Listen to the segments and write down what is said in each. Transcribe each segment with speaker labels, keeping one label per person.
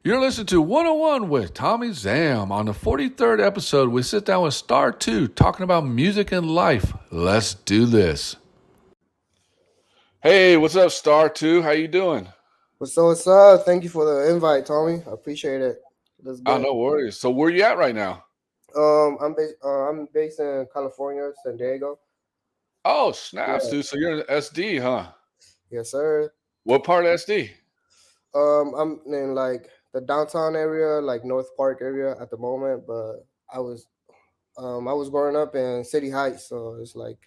Speaker 1: You're listening to 101 with Tommie Zam. On the 43rd episode, we sit down with Star2 talking about music and life. Let's do this. Hey, what's up, Star2? How you doing?
Speaker 2: What's up? Thank you for the invite, Tommy. I appreciate it. That's
Speaker 1: Oh,
Speaker 2: good.
Speaker 1: no worries. So where you at right now?
Speaker 2: I'm based in California, San Diego.
Speaker 1: Oh, snaps,
Speaker 2: Yeah.
Speaker 1: dude. So you're in SD, huh?
Speaker 2: Yes, sir.
Speaker 1: What part of SD?
Speaker 2: I'm in like the downtown area, like North Park area at the moment, but I was I was growing up in City Heights, so it's like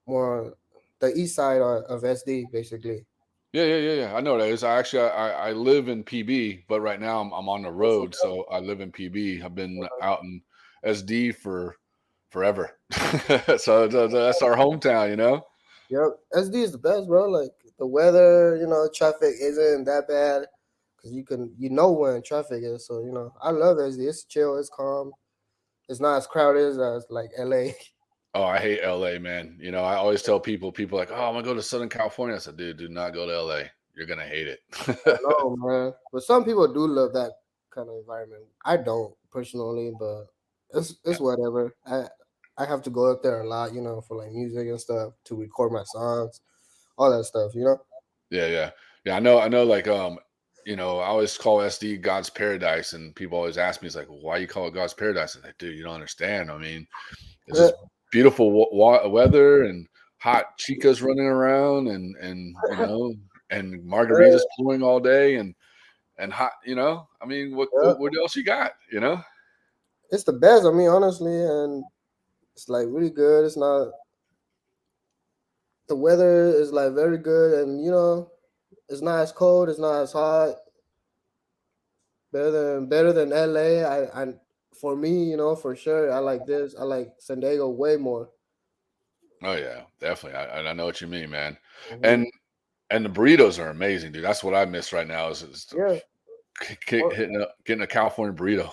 Speaker 2: more the east side of SD, basically.
Speaker 1: Yeah. I know that is. I live in PB, but right now I'm on the road, so I live in PB. I've been out in SD for forever. So that's our hometown, you know?
Speaker 2: Yep, SD is the best, bro. Like the weather, traffic isn't that bad because you know when traffic is. So I love SD. It's chill. It's calm. It's not as crowded as like LA.
Speaker 1: Oh, I hate LA, man. You know, I always tell people like, "Oh, I'm gonna go to Southern California." I said, "Dude, do not go to LA. You're gonna hate it."
Speaker 2: I know, man. But some people do love that kind of environment. I don't personally, but it's whatever. I have to go up there a lot, for like music and stuff to record my songs, all that stuff.
Speaker 1: Yeah. I know. Like, I always call SD God's paradise, and people always ask me, "It's like, why you call it God's paradise?" I'm like, "Dude, you don't understand. I mean, it's
Speaker 2: Yeah,
Speaker 1: just beautiful weather and hot chicas running around, and margaritas pouring all day, and hot. I mean, what
Speaker 2: yeah.
Speaker 1: what, what else you got? You know?"
Speaker 2: It's the best. I mean, honestly, and it's like really good. It's not the weather is like very good, and it's not as cold. It's not as hot. Better than LA. I for me, for sure, I like this. I like San Diego way more.
Speaker 1: Oh yeah, definitely. I know what you mean, man.
Speaker 2: Hmm.
Speaker 1: And and the burritos are amazing, dude. That's what I miss right now is
Speaker 2: Yeah.
Speaker 1: getting a California burrito.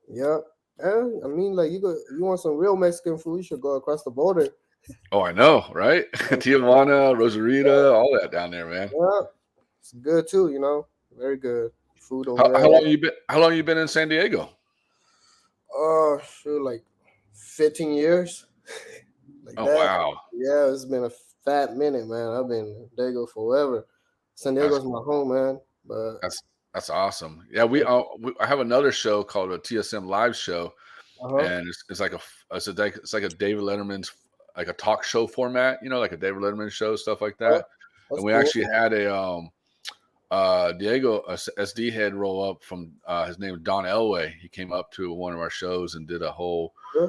Speaker 2: Yeah. And I mean, like you want some real Mexican food, you should go across the border.
Speaker 1: Oh, I know, right? Tijuana, Rosarita, all that down there, man.
Speaker 2: Yeah, it's good too. Very good food over
Speaker 1: How
Speaker 2: there.
Speaker 1: long you been? How long you been in San Diego?
Speaker 2: Oh, sure, like 15 years, like
Speaker 1: Oh
Speaker 2: that.
Speaker 1: wow,
Speaker 2: Yeah, it's been a fat minute, man. I've been in Diego forever. San
Speaker 1: that's
Speaker 2: Diego's my home, man. But
Speaker 1: that's that's awesome. Yeah, I have another show called a TSM Live show,
Speaker 2: uh-huh.
Speaker 1: and it's like it's like a David Letterman's like a talk show format, like a David Letterman show, stuff like
Speaker 2: Oh,
Speaker 1: that. And
Speaker 2: that's
Speaker 1: we
Speaker 2: cool.
Speaker 1: actually had a Diego SD head roll up from his name is Don Elway. He came up to one of our shows and did a whole
Speaker 2: Yeah,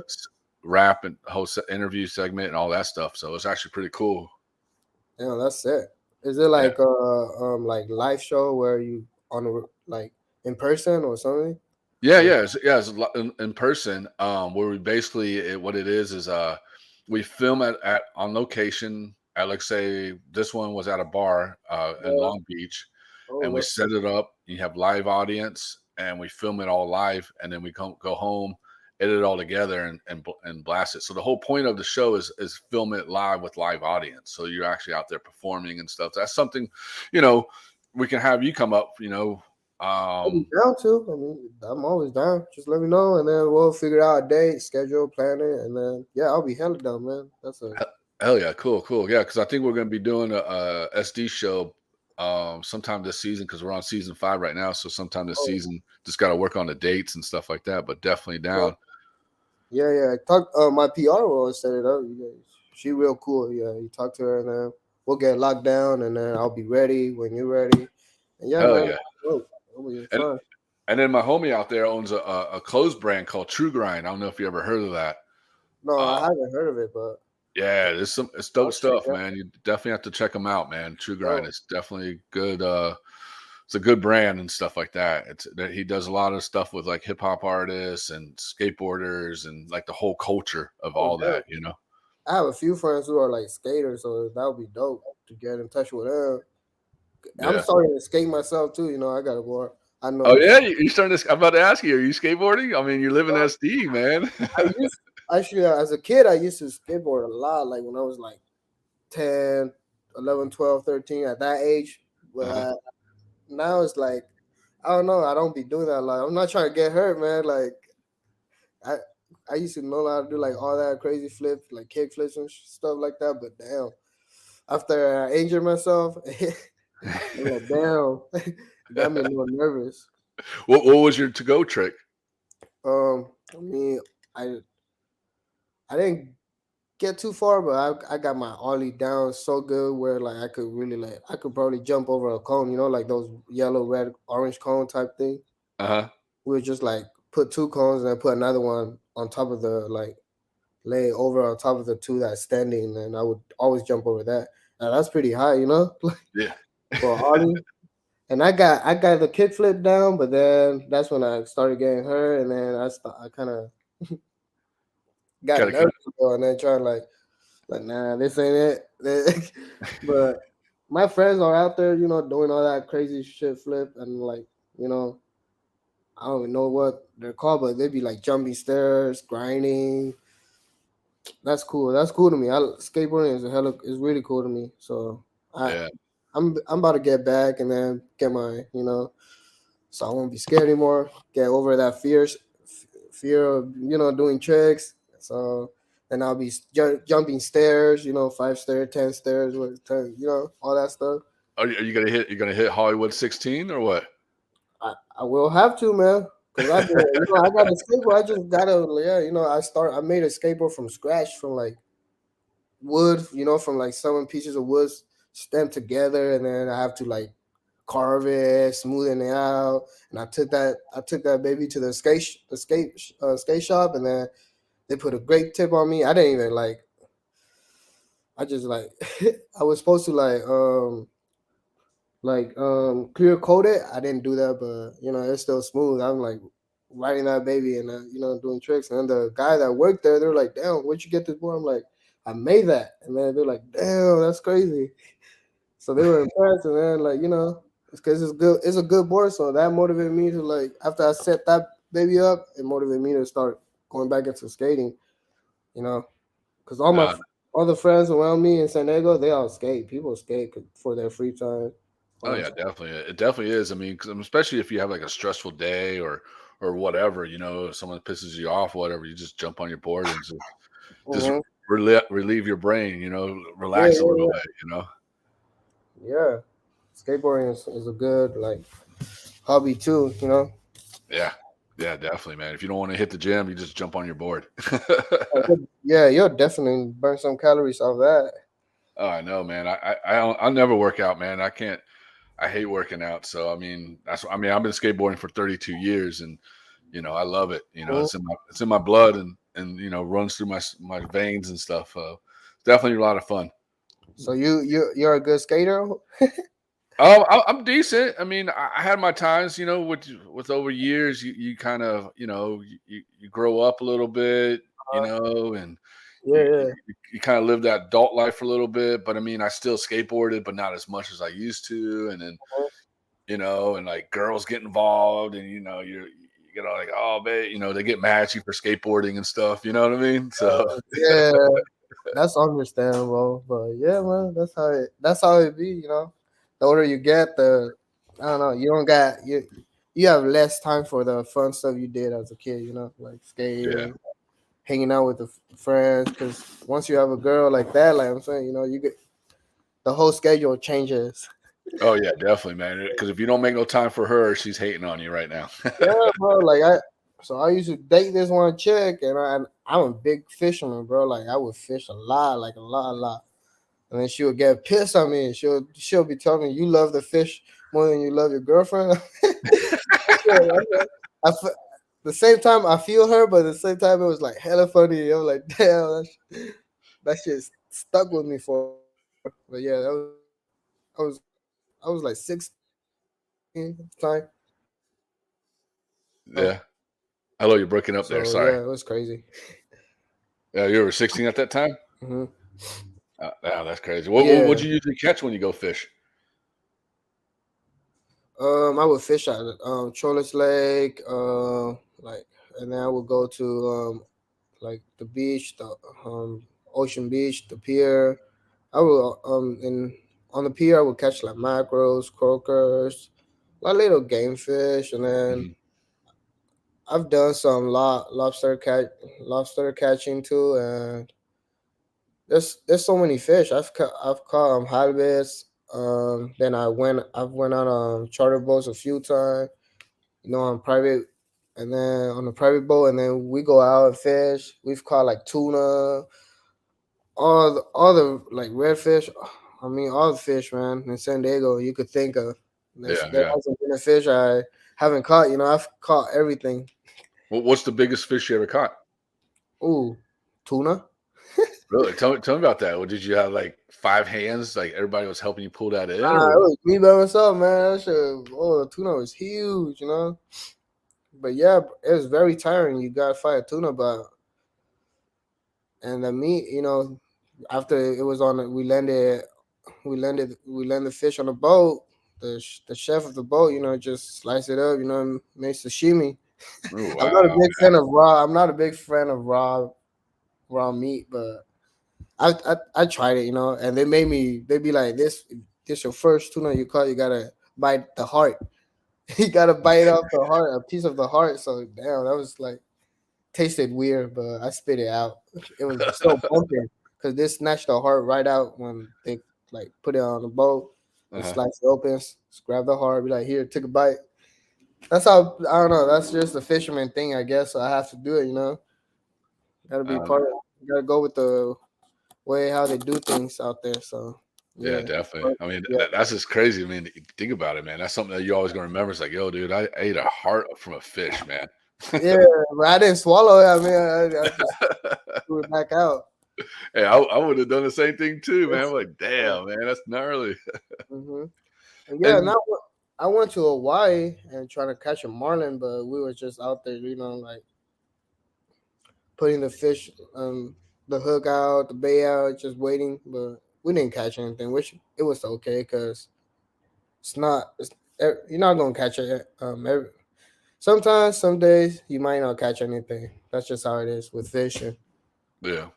Speaker 1: rap and whole interview segment and all that stuff. So it's actually pretty cool.
Speaker 2: yeah, that's it. Is it
Speaker 1: Yeah,
Speaker 2: like live show where you like in person or something? Or
Speaker 1: it's in person. Where we basically what it is we film at on location. At like say this one was at a bar in
Speaker 2: uh,
Speaker 1: Long Beach, and
Speaker 2: oh,
Speaker 1: we
Speaker 2: that's
Speaker 1: set it up. You have live audience, and we film it all live, and then we go home, edit it all together, and blast it. So the whole point of the show is film it live with live audience. So you're actually out there performing and stuff. That's something, you know, we can have you come up.
Speaker 2: I'll be
Speaker 1: Um,
Speaker 2: down too. I mean, I'm always down. Just let me know, and then we'll figure out a date, schedule, plan it, and then yeah, I'll be hella down, man. That's a
Speaker 1: Hell yeah, cool. Yeah, because I think we're going to be doing a SD show sometime this season because we're on season 5 right now. So sometime this
Speaker 2: oh,
Speaker 1: season, just got to work on the dates and stuff like that. But definitely
Speaker 2: yeah,
Speaker 1: down.
Speaker 2: yeah. Talk. My PR will set it up. She real cool. Yeah, you talk to her, and then we'll get locked down, and then I'll be ready when you're ready. And yeah,
Speaker 1: Hell
Speaker 2: man,
Speaker 1: yeah.
Speaker 2: it'll be
Speaker 1: And
Speaker 2: fun.
Speaker 1: and then my homie out there owns a clothes brand called True Grind. I don't know if you ever heard of that.
Speaker 2: No, I
Speaker 1: Uh,
Speaker 2: haven't heard of it, but
Speaker 1: yeah, it's dope
Speaker 2: I'll check
Speaker 1: stuff,
Speaker 2: it out.
Speaker 1: man. You definitely have to check them out, man. True Grind
Speaker 2: Oh,
Speaker 1: is definitely good. It's a good brand and stuff like that. It's that he does a lot of stuff with like hip hop artists and skateboarders and like the whole culture of
Speaker 2: oh,
Speaker 1: all
Speaker 2: yeah.
Speaker 1: that.
Speaker 2: I have a few friends who are like skaters, so that would be dope to get in touch with them. I'm
Speaker 1: Yeah.
Speaker 2: starting to skate myself too. I gotta go. I
Speaker 1: Oh
Speaker 2: know.
Speaker 1: yeah, you starting to. I'm about to ask you, are you skateboarding? I mean, you live in SD, man.
Speaker 2: I used actually as a kid, I used to skateboard a lot. Like when I was like 10, 11, 12, 13 at that age. But
Speaker 1: Uh-huh.
Speaker 2: now it's like I don't know. I don't be doing that. Like I'm not trying to get hurt, man. Like I I used to know how to do like all that crazy flips, like kick flips and stuff like that. But damn, after I injured myself, I'm like, damn, it got me a little nervous.
Speaker 1: What was your to go trick?
Speaker 2: I mean, I I didn't get too far, but I got my ollie down so good where like I could really like I could probably jump over a cone, like those yellow, red, orange cone type thing.
Speaker 1: Uh huh.
Speaker 2: We would just like put two cones and then put another one on top of the like lay over on top of the two that's standing, and I would always jump over that. Now that's pretty high, like
Speaker 1: Yeah.
Speaker 2: for an ollie. And I got the kickflip down, but then that's when I started getting hurt, and then I kind of got
Speaker 1: Gotta keep.
Speaker 2: nervous and then trying like nah, this ain't it. But my friends are out there, doing all that crazy shit flip and like you know I don't even know what they're called, but they'd be like jumping stairs, grinding. That's cool. That's cool to me. Skateboarding is really cool to me. So I
Speaker 1: Yeah.
Speaker 2: I'm about to get back and then get my so I won't be scared anymore. Get over that fear of doing tricks. So then I'll be jumping stairs. 5 stairs, 10 stairs, with 10, all that stuff.
Speaker 1: Are you gonna hit? You gonna hit Hollywood 16 or what?
Speaker 2: I will have to, man. Cause I got a skateboard. I just gotta, yeah. I made a skateboard from scratch, from like wood. From like 7 pieces of wood stamped together, and then I have to like carve it, smoothing it out. And I took that baby to the skate shop, and then they put a great tip on me. I didn't even like. I just like I was supposed to clear coat it. I didn't do that, but it's still smooth. I'm like riding that baby and doing tricks. And then the guy that worked there, they're like, "Damn, where'd you get this board?" I'm like, "I made that." And then they're like, "Damn, that's crazy." So they were impressed, and then it's because it's good. It's a good board, so that motivated me to like after I set that baby up, it motivated me to start going back into skating. You know, because
Speaker 1: Uh,
Speaker 2: all the friends around me in San Diego, they all skate. People skate for their free time.
Speaker 1: oh
Speaker 2: All that
Speaker 1: yeah,
Speaker 2: stuff.
Speaker 1: definitely. It definitely is. I mean, especially if you have like a stressful day or whatever, if someone pisses you off, whatever, you just jump on your board and just
Speaker 2: Mhm.
Speaker 1: relieve your brain.
Speaker 2: Yeah,
Speaker 1: Relax a
Speaker 2: yeah,
Speaker 1: little
Speaker 2: yeah.
Speaker 1: bit.
Speaker 2: Yeah. Skateboarding is a good like hobby too.
Speaker 1: Yeah, yeah, definitely, man. If you don't want to hit the gym, you just jump on your board.
Speaker 2: Yeah, you'll definitely burn some calories off that.
Speaker 1: Oh, I know, man. I'll never work out, man. I can't. I hate working out. So I mean, I've been skateboarding for 32 years, and I love it.
Speaker 2: Mhm.
Speaker 1: It's in my blood, and runs through my veins and stuff. Definitely a lot of fun.
Speaker 2: So you're a good skater.
Speaker 1: Oh, I'm decent. I mean, I had my times, with over years, you kind of, you grow up a little bit, and
Speaker 2: Yeah,
Speaker 1: you,
Speaker 2: yeah.
Speaker 1: you kind of live that adult life for a little bit. But I mean, I still skateboarded, but not as much as I used to. And then, and like girls get involved, and you get all like, oh, babe, they get mad at you for skateboarding and stuff. You know what I mean? So,
Speaker 2: Yeah, that's understandable. But yeah, man, that's how it be. The older you get, the I don't know. You don't got you have less time for the fun stuff you did as a kid. Like
Speaker 1: yeah.
Speaker 2: skating, hanging out with the friends. Because once you have a girl like that, like I'm saying, you get the whole schedule changes.
Speaker 1: Oh yeah, definitely, man. Because if you don't make no time for her, she's hating on you right now.
Speaker 2: Yeah, bro. So I used to date this one chick, and I'm a big fisherman, bro. Like I would fish a lot, like a lot, a lot. And then she would get pissed at me, and she'll be telling me, "You love the fish more than you love your girlfriend." I fe- the same time I feel her, but at the same time it was like hella funny. I was like, damn, that shit stuck with me for. But yeah, I was like 16 at the time.
Speaker 1: Yeah. Hello, you're breaking up there.
Speaker 2: So
Speaker 1: Sorry.
Speaker 2: yeah, it was crazy.
Speaker 1: Yeah, you were 16 at that time?
Speaker 2: Hmm.
Speaker 1: Wow, that's crazy. What'd
Speaker 2: Yeah.
Speaker 1: you usually catch when you go fish?
Speaker 2: I would fish at Trollis Lake, like, and then I would go to like the beach, the ocean beach, the pier. I would in on the pier I would catch like mackerels, croakers, a little game fish, and then
Speaker 1: Mhm.
Speaker 2: I've done some lobster catching too, and there's so many fish. I've caught halibut. Then I've went on charter boats a few times. You know, on private, and then on a private boat, and then we go out and fish. We've caught like tuna, all the like redfish. I mean, all the fish, man, in San Diego you could think of.
Speaker 1: Yeah,
Speaker 2: There
Speaker 1: yeah.
Speaker 2: hasn't been a fish I haven't caught. You know, I've caught everything.
Speaker 1: What's the biggest fish you ever caught?
Speaker 2: Ooh, tuna.
Speaker 1: Really? Tell me about that. What did you have like 5 hands? Like everybody was helping you pull that in,
Speaker 2: It
Speaker 1: or
Speaker 2: was me by myself, man. That shit, oh, the tuna was huge, you know. But yeah, it was very tiring. You got to fight a tuna, but and the meat, you know, after it was on, we landed fish on the boat. The chef of the boat, you know, just slice it up, you know, makes sashimi.
Speaker 1: oh
Speaker 2: I'm not a
Speaker 1: wow,
Speaker 2: big fan of raw. I'm not a big fan of raw meat, but I tried it, you know, and they be like this your first tuna you caught, you gotta bite the heart. You gotta bite off the heart, a piece of the heart. So damn, that was like tasted weird, but I spit it out. It was so bumpy because they snatched the heart right out when they like put it on the boat. They
Speaker 1: uh-huh.
Speaker 2: slice it open, grab the heart, be like, "Here, take a bite." That's how I don't know. That's just a fisherman thing, I guess. So I have to do it. You know, gotta be
Speaker 1: Um,
Speaker 2: part of. Gotta go with the way how they do things out there. So
Speaker 1: yeah,
Speaker 2: yeah,
Speaker 1: definitely.
Speaker 2: but,
Speaker 1: I mean,
Speaker 2: yeah,
Speaker 1: that's just crazy. I mean, think about it, man. That's something that you always gonna remember. It's like, yo, dude, I ate a heart from a fish, man.
Speaker 2: yeah. But I didn't swallow it. I mean, I just threw it back out.
Speaker 1: Hey, I would have done the same thing too, man. I'm like, damn, man, that's gnarly.
Speaker 2: Mm-hmm. And yeah,
Speaker 1: And
Speaker 2: now I went to Hawaii and trying to catch a marlin, but we were just out there, you know, like putting the fish, the hook out, the bait out, just waiting. But we didn't catch anything, which it was okay because it's not. You're not gonna catch it. Sometimes, some days you might not catch anything. That's just how it is with fishing.
Speaker 1: yeah.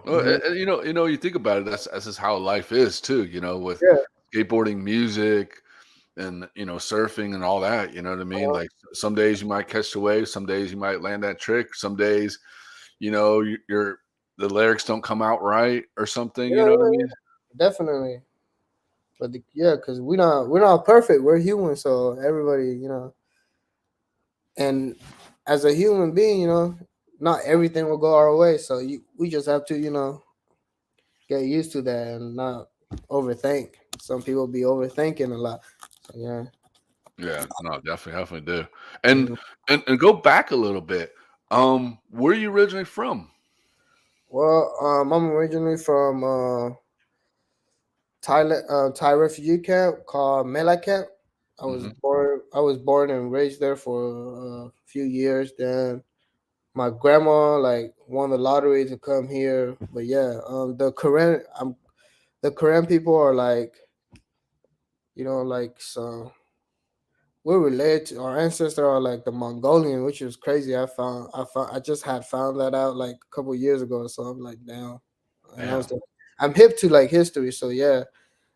Speaker 1: Well,
Speaker 2: Hmm.
Speaker 1: and, you think about it. That's just how life is too. You know, with
Speaker 2: Yeah.
Speaker 1: skateboarding, music, and surfing and all that. You know what I mean? Like some days you might catch the wave, some days you might land that trick, some days you're the lyrics don't come out right or something.
Speaker 2: Yeah,
Speaker 1: You know what I
Speaker 2: yeah,
Speaker 1: mean?
Speaker 2: yeah, definitely. But yeah, because we're not perfect. We're human, so everybody, you know. And as a human being, you know, not everything will go our way. So we just have to, you know, get used to that and not overthink. Some people be overthinking a lot. So yeah.
Speaker 1: Yeah, no, definitely do. And
Speaker 2: Mhm.
Speaker 1: and go back a little bit. Where are you originally from?
Speaker 2: Well, I'm originally from Thailand, Thai refugee camp called Mela Camp.
Speaker 1: Hmm.
Speaker 2: I was born and raised there for a few years. Then my grandma like won the lottery to come here. But yeah, the Korean people are like, you know, like some we're related to our ancestors are like the Mongolian, which is crazy. I just had found that out like a couple years ago. So I'm like, damn. And I
Speaker 1: Yeah,
Speaker 2: was like, I'm hip to like history. So yeah.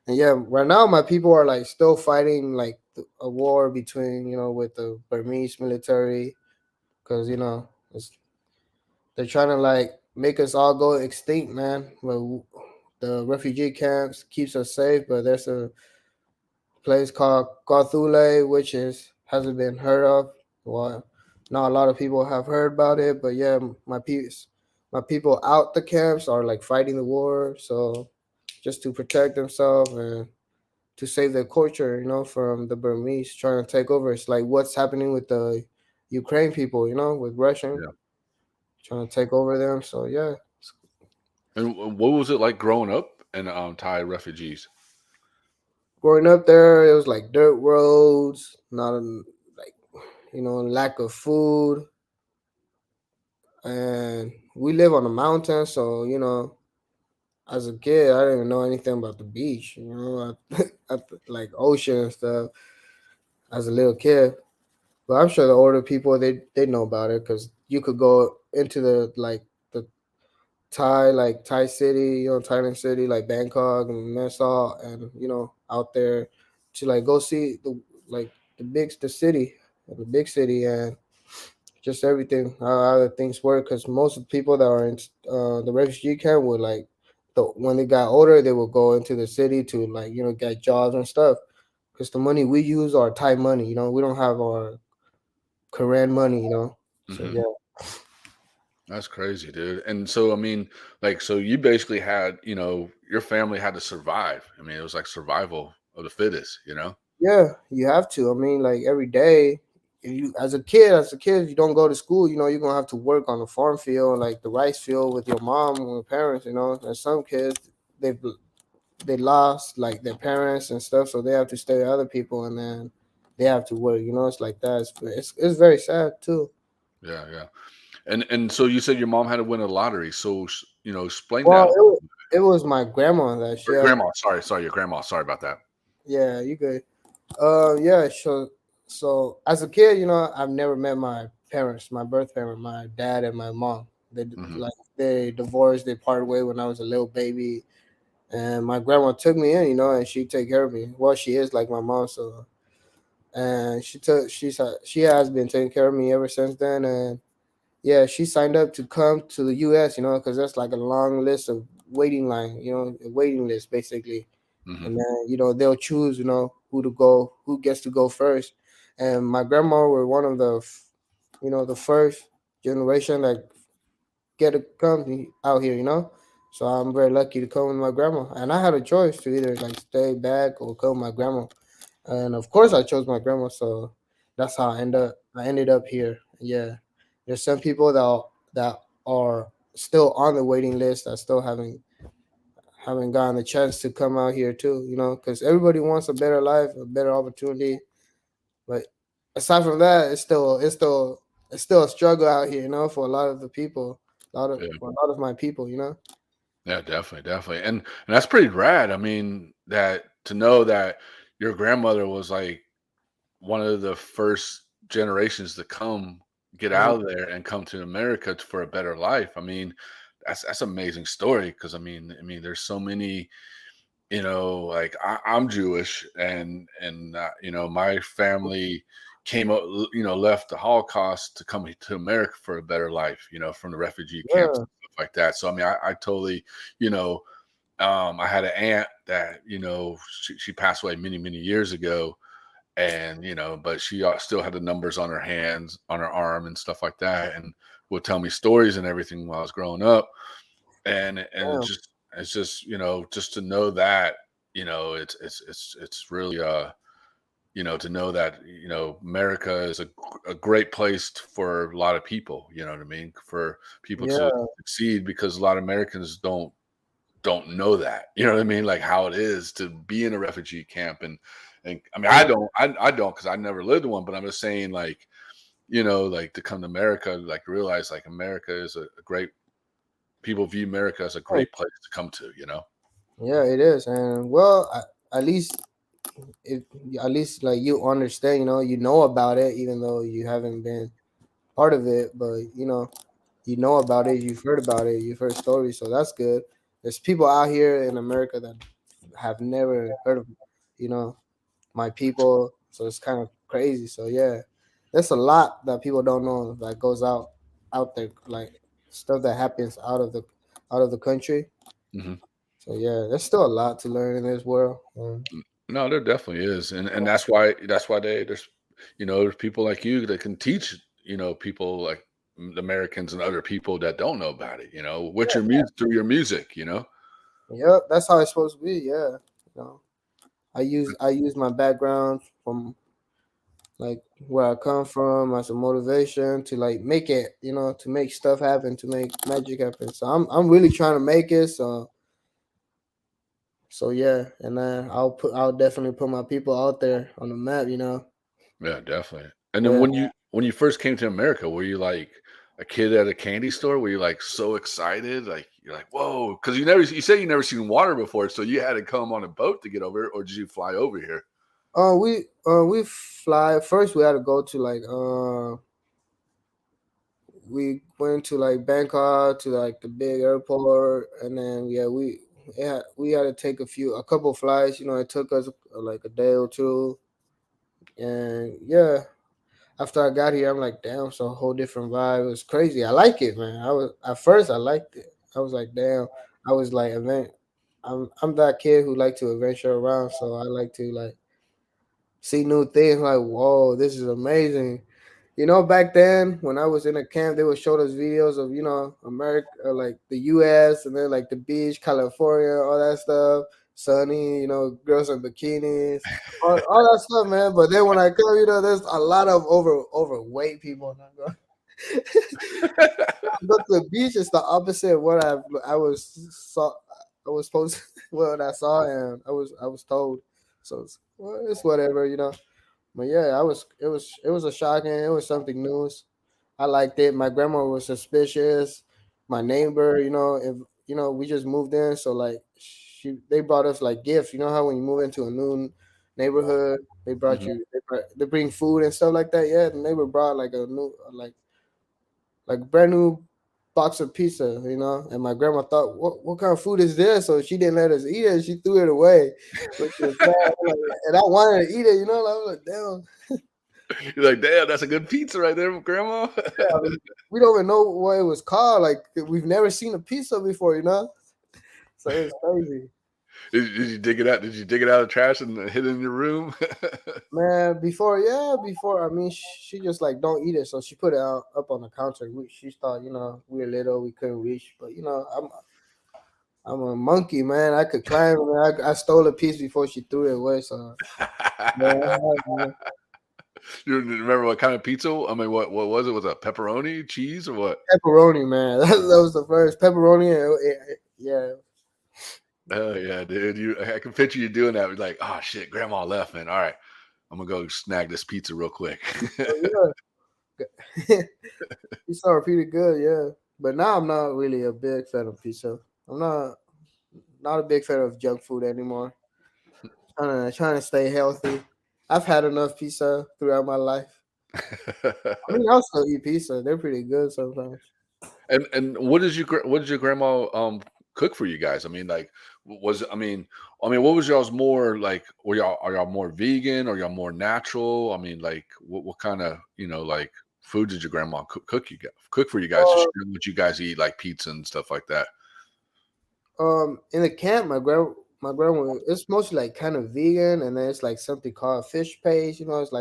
Speaker 2: And yeah, right now my people are like still fighting like a war between, you know, with the Burmese military because, you know, they're trying to like make us all go extinct, man. But the refugee camps keeps us safe, but there's a place called Cthulhu, which is hasn't been heard of. Well, not a lot of people have heard about it, but yeah, my people out the camps are like fighting the war, so just to protect themselves and to save their culture, you know, from the Burmese trying to take over. It's like what's happening with the Ukraine people, you know, with Russian
Speaker 1: yeah.
Speaker 2: trying to take over them. So yeah,
Speaker 1: And what was it like growing up in Thai refugees?
Speaker 2: growing up there, it was like dirt roads, not like you know lack of food, and we live on a mountain, so you know, as a kid, I didn't even know anything about the beach. You know, like ocean and stuff as a little kid. But I'm sure the older people they know about it because you could go into the Thai city, you know, Thailand city like Bangkok and Nassau, and you know out there to like go see the like the city, the big city, and just everything how the things work. Because most of the people that are in the refugee camp would like, when they got older, they would go into the city to like get jobs and stuff. Because the money we use are Thai money, we don't have our Korean money. So
Speaker 1: Hmm.
Speaker 2: yeah,
Speaker 1: That's crazy, dude. And so, I mean, like, so you basically had, your family had to survive. I mean, it was like survival of the fittest, you know?
Speaker 2: yeah, you have to. I mean, like every day, if you as a kid, if you don't go to school, you're gonna have to work on the farm field, like the rice field with your mom or parents. And some kids they they lost like their parents and stuff, so they have to stay with other people, and then they have to work. It's like that. It's very sad too.
Speaker 1: Yeah, yeah. And so you said your mom had to win a lottery. So, explain
Speaker 2: Well,
Speaker 1: that.
Speaker 2: it was my grandma that she
Speaker 1: Or
Speaker 2: had.
Speaker 1: grandma. Sorry, your grandma. Sorry about that.
Speaker 2: Yeah, you good. Yeah. So as a kid, I've never met my parents, my birth parent, my dad and my mom. They
Speaker 1: Hmm.
Speaker 2: like they divorced. They parted way when I was a little baby, and my grandma took me in, and she take care of me. Well, she is like my mom, so and she has been taking care of me ever since then. And yeah, she signed up to come to the U.S. Because that's like a long list of waiting line, a waiting list basically.
Speaker 1: Hmm.
Speaker 2: And then they'll choose who gets to go first. And my grandma were one of the first generation that get to come out here. So I'm very lucky to come with my grandma, and I had a choice to either like stay back or come with my grandma, and of course I chose my grandma. So that's how I ended up here. Yeah, there's some people that are still on the waiting list that still haven't gotten the chance to come out here too. Because everybody wants a better life, a better opportunity. But aside from that, it's still a struggle out here. For a lot of the people,
Speaker 1: Yeah,
Speaker 2: for a lot of my people.
Speaker 1: yeah, definitely, definitely. And that's pretty rad. I mean, that to know that your grandmother was like one of the first generations to come get
Speaker 2: Mhm.
Speaker 1: out of there and come to America for a better life. I mean, that's an amazing story because I mean, there's so many. Like I'm Jewish, and my family came up, left the Holocaust to come to America for a better life. From the refugee camps
Speaker 2: Yeah,
Speaker 1: and stuff like that. So I mean, I totally, you know, I had an aunt that she passed away many many years ago, and but she still had the numbers on her hands, on her arm, and stuff like that, and would tell me stories and everything while I was growing up, and
Speaker 2: yeah,
Speaker 1: it's just just to know that it's really to know that America is a great place for a lot of people. You know what I mean? For people to
Speaker 2: yeah.
Speaker 1: succeed, because a lot of Americans don't know that. You know what I mean? Like how it is to be in a refugee camp. And I mean, I don't because I never lived in one, but I'm just saying, like, like to come to America, like realize like America is a great, people view America as a great place to come to.
Speaker 2: Yeah, it is. And well, at least if at least like you understand, you know about it, even though you haven't been part of it, but you know about it, you've heard about it, you've heard stories, so that's good. There's people out here in America that have never heard of, you know, my people, so it's kind of crazy. So yeah, there's a lot that people don't know that goes out there, like stuff that happens out of the country.
Speaker 1: Hmm.
Speaker 2: So yeah, there's still a lot to learn in this world.
Speaker 1: No, there definitely is, and that's why there's people like you that can teach people like the Americans and other people that don't know about it. With your music, through your music.
Speaker 2: Yep, that's how it's supposed to be. Yeah, you know, I use my background from like where I come from as a motivation to like make it, to make stuff happen, to make magic happen. So I'm really trying to make it. So yeah, and then I'll definitely put my people out there on the map.
Speaker 1: Yeah, definitely. And then
Speaker 2: Yeah.
Speaker 1: when you first came to America, were you like a kid at a candy store? Were you like so excited? Like you're like, whoa, because you said you never seen water before, so you had to come on a boat to get over it, or did you fly over here?
Speaker 2: We fly first. We had to go to like we went to like Bangkok to like the big airport, and then yeah, we had to take a couple flights. It took us like a day or two. And yeah, after I got here, I'm like, damn, it's a whole different vibe. It was crazy. I like it, man. I was at first I liked it. I was like, damn. I was like, event. I'm that kid who like to adventure around, so I like to like see new things. Like, whoa, this is amazing. Back then when I was in a camp, they would show us videos of America, like the U.S. and then like the beach, California, all that stuff, sunny, girls in bikinis, all that stuff, man. But then when I come, there's a lot of overweight people. Go to the beach. It's the opposite of what I was saw. I was supposed what I saw, and I was told. So it's whatever. But yeah, it was a shocking. It was something new. I liked it. My grandma was suspicious. My neighbor, if we just moved in, so like they brought us like gifts. You know how when you move into a new neighborhood, they brought
Speaker 1: Mhm.
Speaker 2: you they bring food and stuff like that. Yeah, the neighbor brought like a new like brand new box of pizza, and my grandma thought, what kind of food is this? So she didn't let us eat it. She threw it away, which was bad. And I wanted to eat it, I was like, damn.
Speaker 1: You're like, damn, that's a good pizza right there, Grandma.
Speaker 2: I mean, we don't even know what it was called. Like we've never seen a pizza before. So it was crazy.
Speaker 1: Did you dig it out? Did you dig it out of the trash and hid it in your room?
Speaker 2: Man, before, I mean, she just like don't eat it, so she put it up on the counter. She thought, we were little, we couldn't reach, but I'm a monkey, man. I could climb. Man. I stole a piece before she threw it away. So yeah,
Speaker 1: You remember what kind of pizza? I mean, what was it? Was it pepperoni, cheese, or what?
Speaker 2: pepperoni, man. That was the first pepperoni. Yeah,
Speaker 1: Oh yeah, dude. I can picture you doing that. Like, oh shit, Grandma left, man. All right, I'm gonna go snag this pizza real quick.
Speaker 2: oh, yeah. Pizza are pretty good, yeah. But now I'm not really a big fan of pizza. I'm not a big fan of junk food anymore. Trying to stay healthy. I've had enough pizza throughout my life. I mean, I'll still eat pizza. They're pretty good sometimes.
Speaker 1: And what did your grandma cook for you guys? I mean, like, was what was y'all's more like? Are y'all more vegan? Or y'all more natural? I mean, like, what kind of like food did your grandma cook for you guys? So she
Speaker 2: Uh,
Speaker 1: didn't let you guys eat like pizza and stuff like that.
Speaker 2: in the camp, my grandma, it's mostly like kind of vegan, and then it's like something called fish paste. It's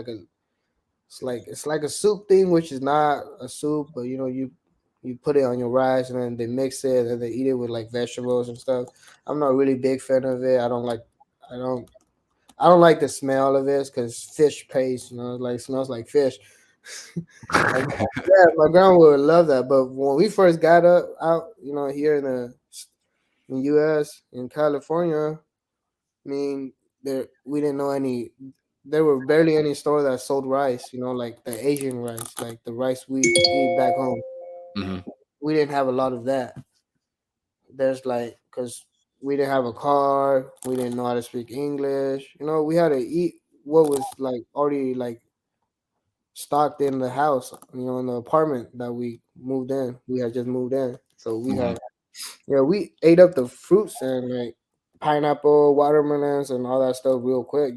Speaker 2: like a soup thing, which is not a soup, but you put it on your rice, and then they mix it, and they eat it with like vegetables and stuff. I'm not really big fan of it. I don't I don't like the smell of it because fish paste, like smells like fish. And, yeah, my grandma would love that. But when we first got out, here in U.S. in California, I mean, we didn't know any. There were barely any store that sold rice. Like the Asian rice, like the rice we eat back home.
Speaker 1: Hmm.
Speaker 2: We didn't have a lot of that. There's like because we didn't have a car, we didn't know how to speak English. We had to eat what was like already like stocked in the house. In the apartment that we moved in. We had just moved in, so
Speaker 1: Hmm.
Speaker 2: we ate up the fruits and like pineapple, watermelons, and all that stuff real quick.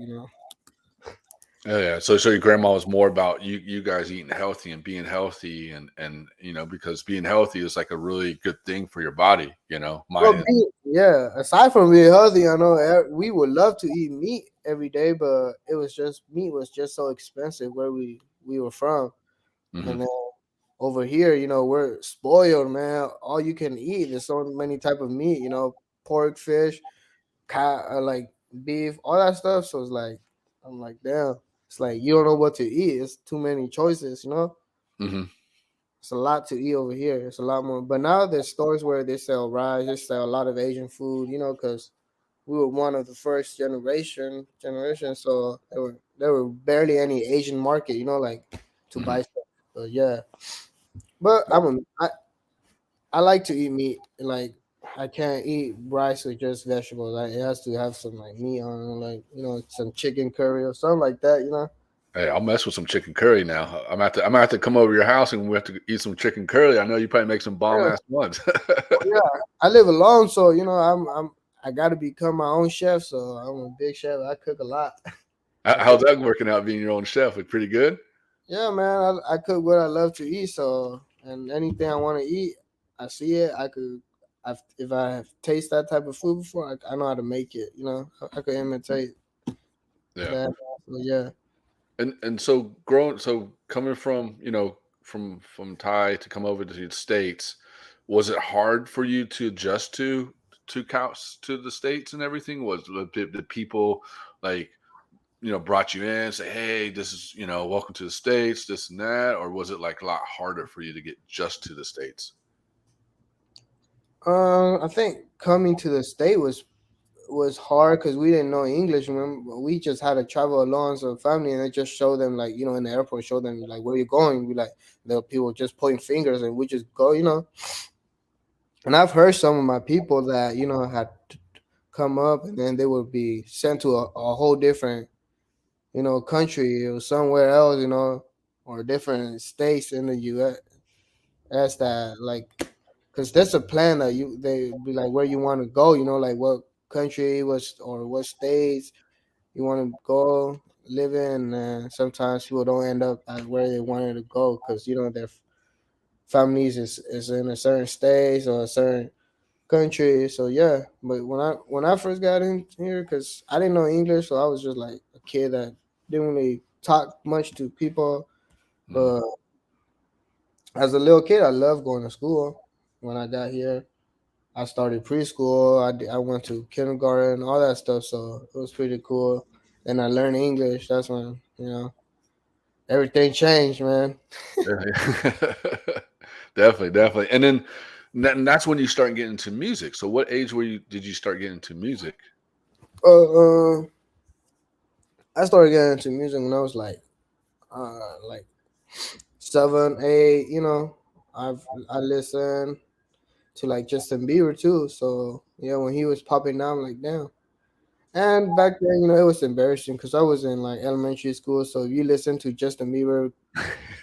Speaker 1: Oh yeah. So your grandma was more about you guys eating healthy and being healthy and because being healthy is like a really good thing for your body.
Speaker 2: Well,
Speaker 1: Mind.
Speaker 2: yeah. Aside from being healthy, I know we would love to eat meat every day, but meat was just so expensive where we were from,
Speaker 1: Hmm.
Speaker 2: and then over here, we're spoiled, man. All you can eat. There's so many type of meat, pork, fish, like beef, all that stuff. So it's like I'm like, damn. It's like you don't know what to eat. It's too many choices.
Speaker 1: Hmm.
Speaker 2: It's a lot to eat over here. It's a lot more. But now there's stores where they sell rice. They sell a lot of Asian food. Because we were one of the first generation. So there were barely any Asian market. Like to
Speaker 1: Hmm.
Speaker 2: buy stuff. But yeah, but I like to eat meat. Like I can't eat rice with just vegetables. It has to have some like meat on it, like some chicken curry or something like that.
Speaker 1: Hey, I'll mess with some chicken curry now. I'm gonna have to come over to your house and we have to eat some chicken curry. I know you probably make some bomb
Speaker 2: Yeah,
Speaker 1: ass ones.
Speaker 2: oh, yeah. I live alone, so I got to become my own chef. So I'm a big chef. I cook a lot. I
Speaker 1: How's
Speaker 2: cook.
Speaker 1: that working out being your own chef? Like pretty good?
Speaker 2: Yeah, man. I cook what I love to eat. So, and anything I want to eat, I see it. I could. If I have taste that type of food before, I know how to make it. I could imitate
Speaker 1: Yeah.
Speaker 2: that. So yeah.
Speaker 1: And so growing so coming from, from Thai to come over to the States, was it hard for you to adjust to the States and everything? Was the people like, brought you in, say, hey, this is, welcome to the States, this and that, or was it like a lot harder for you to get just to the States?
Speaker 2: I think coming to the state was hard because we didn't know English. Remember, we just had to travel alone as a family, and I just show them like in the airport, show them like where you're going. We like the people just pointing fingers, and we just go. And I've heard some of my people that had come up, and then they would be sent to a whole different country or somewhere else, or different states in the U.S. That like, because there's a plan that they be like where you want to go, like what country was or what states you want to go live in. And sometimes people don't end up at where they wanted to go because their families is in a certain state or a certain country. So yeah, but when I first got in here, because I didn't know English, so I was just like a kid that didn't really talk much to people.
Speaker 1: Mhm.
Speaker 2: But as a little kid, I loved going to school. When I got here, I started preschool. I went to kindergarten, all that stuff. So it was pretty cool. Then I learned English. That's when everything changed, man.
Speaker 1: Yeah. Definitely, definitely. And then that's when you start getting into music. So what age did you start getting into music?
Speaker 2: Uh, I started getting into music when I was like 7, 8. I listened to like Justin Bieber too. So yeah, when he was popping down, I'm like damn. And back then, it was embarrassing because I was in like elementary school. So if you listen to Justin Bieber,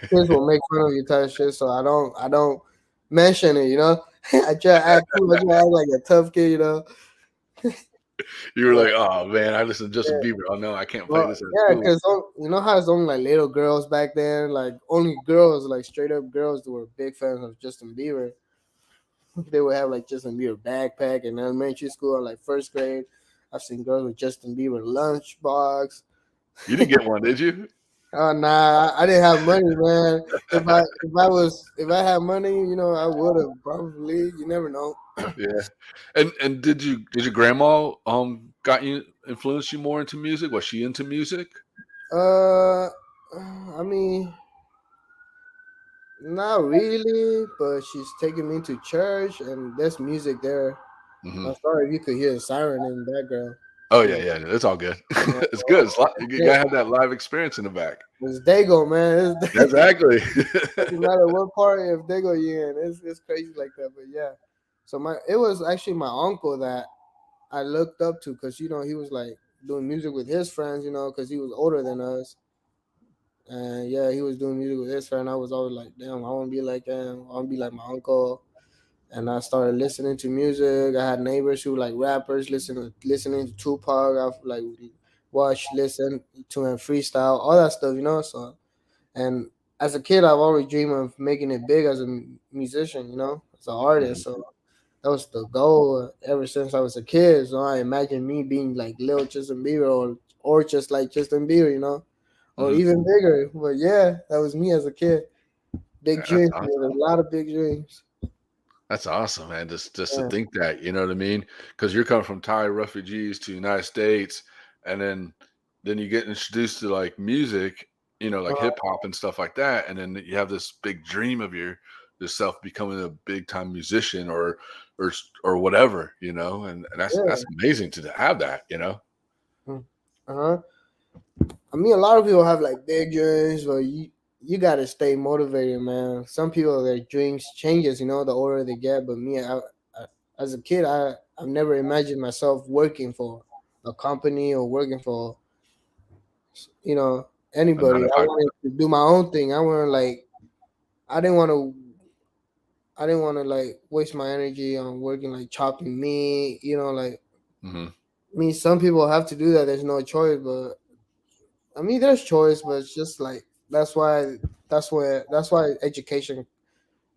Speaker 2: kids will make fun of you type of shit. So I don't mention it. I try to act cool. I try to act like a tough kid.
Speaker 1: You were
Speaker 2: But
Speaker 1: like, "Oh, man, I listen to Justin
Speaker 2: yeah,
Speaker 1: Bieber. Oh, no, I can't play
Speaker 2: well,
Speaker 1: this at
Speaker 2: yeah,
Speaker 1: school."
Speaker 2: because you know how it's only like little girls back then, like only girls, like straight up girls that were big fans of Justin Bieber. They would have like Justin Bieber backpack in elementary school, or like first grade. I've seen girls with Justin Bieber lunchbox.
Speaker 1: You didn't get one, did you?
Speaker 2: Oh nah, I didn't have money, man. If I had money, I would have probably. You never know.
Speaker 1: Yeah. And did your grandma, got you influenced you more into music? Was she into music?
Speaker 2: Uh, I mean, not really, but she's taking me to church, and there's music there.
Speaker 1: Mhm.
Speaker 2: I'm sorry if you could hear a siren in the background.
Speaker 1: Oh, yeah,
Speaker 2: She's
Speaker 1: yeah, it's all good.
Speaker 2: yeah,
Speaker 1: It's good. You
Speaker 2: yeah,
Speaker 1: gotta have that live experience in the back.
Speaker 2: it's Dago, man. It
Speaker 1: Exactly.
Speaker 2: doesn't matter what part of Dago you in. It's crazy like that, but yeah. So it was actually my uncle that I looked up to because he was like doing music with his friends, because he was older than us. And yeah, he was doing music with his friend. I was always like, damn, I want to be like him. I want to be like my uncle. And I started listening to music. I had neighbors who like rappers, listening to Tupac. I've like listen to him freestyle, all that stuff. So, and as a kid, I've always dreamed of making it big as a musician, as an
Speaker 1: Mhm,
Speaker 2: artist. So that was the goal ever since I was a kid. So I imagine me being like Lil Justin Bieber or just like Justin Bieber, or
Speaker 1: mhm.
Speaker 2: even bigger. But yeah, that was me as a kid. Big
Speaker 1: Yeah, that's
Speaker 2: dreams, man.
Speaker 1: awesome.
Speaker 2: A lot of big dreams.
Speaker 1: That's awesome, man. Just to
Speaker 2: Yeah.
Speaker 1: think that, you know what I mean? Because you're coming from Thai refugees to United States, and then you get introduced to like music, like hip hop and stuff like that, and then you have this big dream of yourself becoming a big time musician or whatever, and that's
Speaker 2: Yeah.
Speaker 1: amazing to have that.
Speaker 2: Uh-huh. I mean, a lot of people have like big dreams, but you gotta stay motivated, man. Some people their dreams changes, the older they get. But me, as a kid, I've never imagined myself working for a company or working for you know anybody.
Speaker 1: Another
Speaker 2: I
Speaker 1: five.
Speaker 2: wanted to do my own thing. I didn't want to. I didn't want to like waste my energy on working like chopping meat. Like
Speaker 1: Mhm.
Speaker 2: me. Some people have to do that. There's no choice, but I mean, there's choice, but it's just like that's why education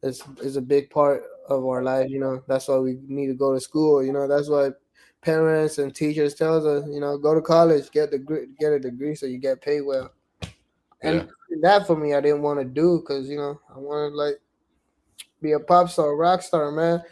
Speaker 2: is a big part of our life. That's why we need to go to school. That's why parents and teachers tells us, go to college, get a degree so you get paid well.
Speaker 1: Yeah.
Speaker 2: And that for me, I didn't want to do because I want to like be a pop star, rock star, man.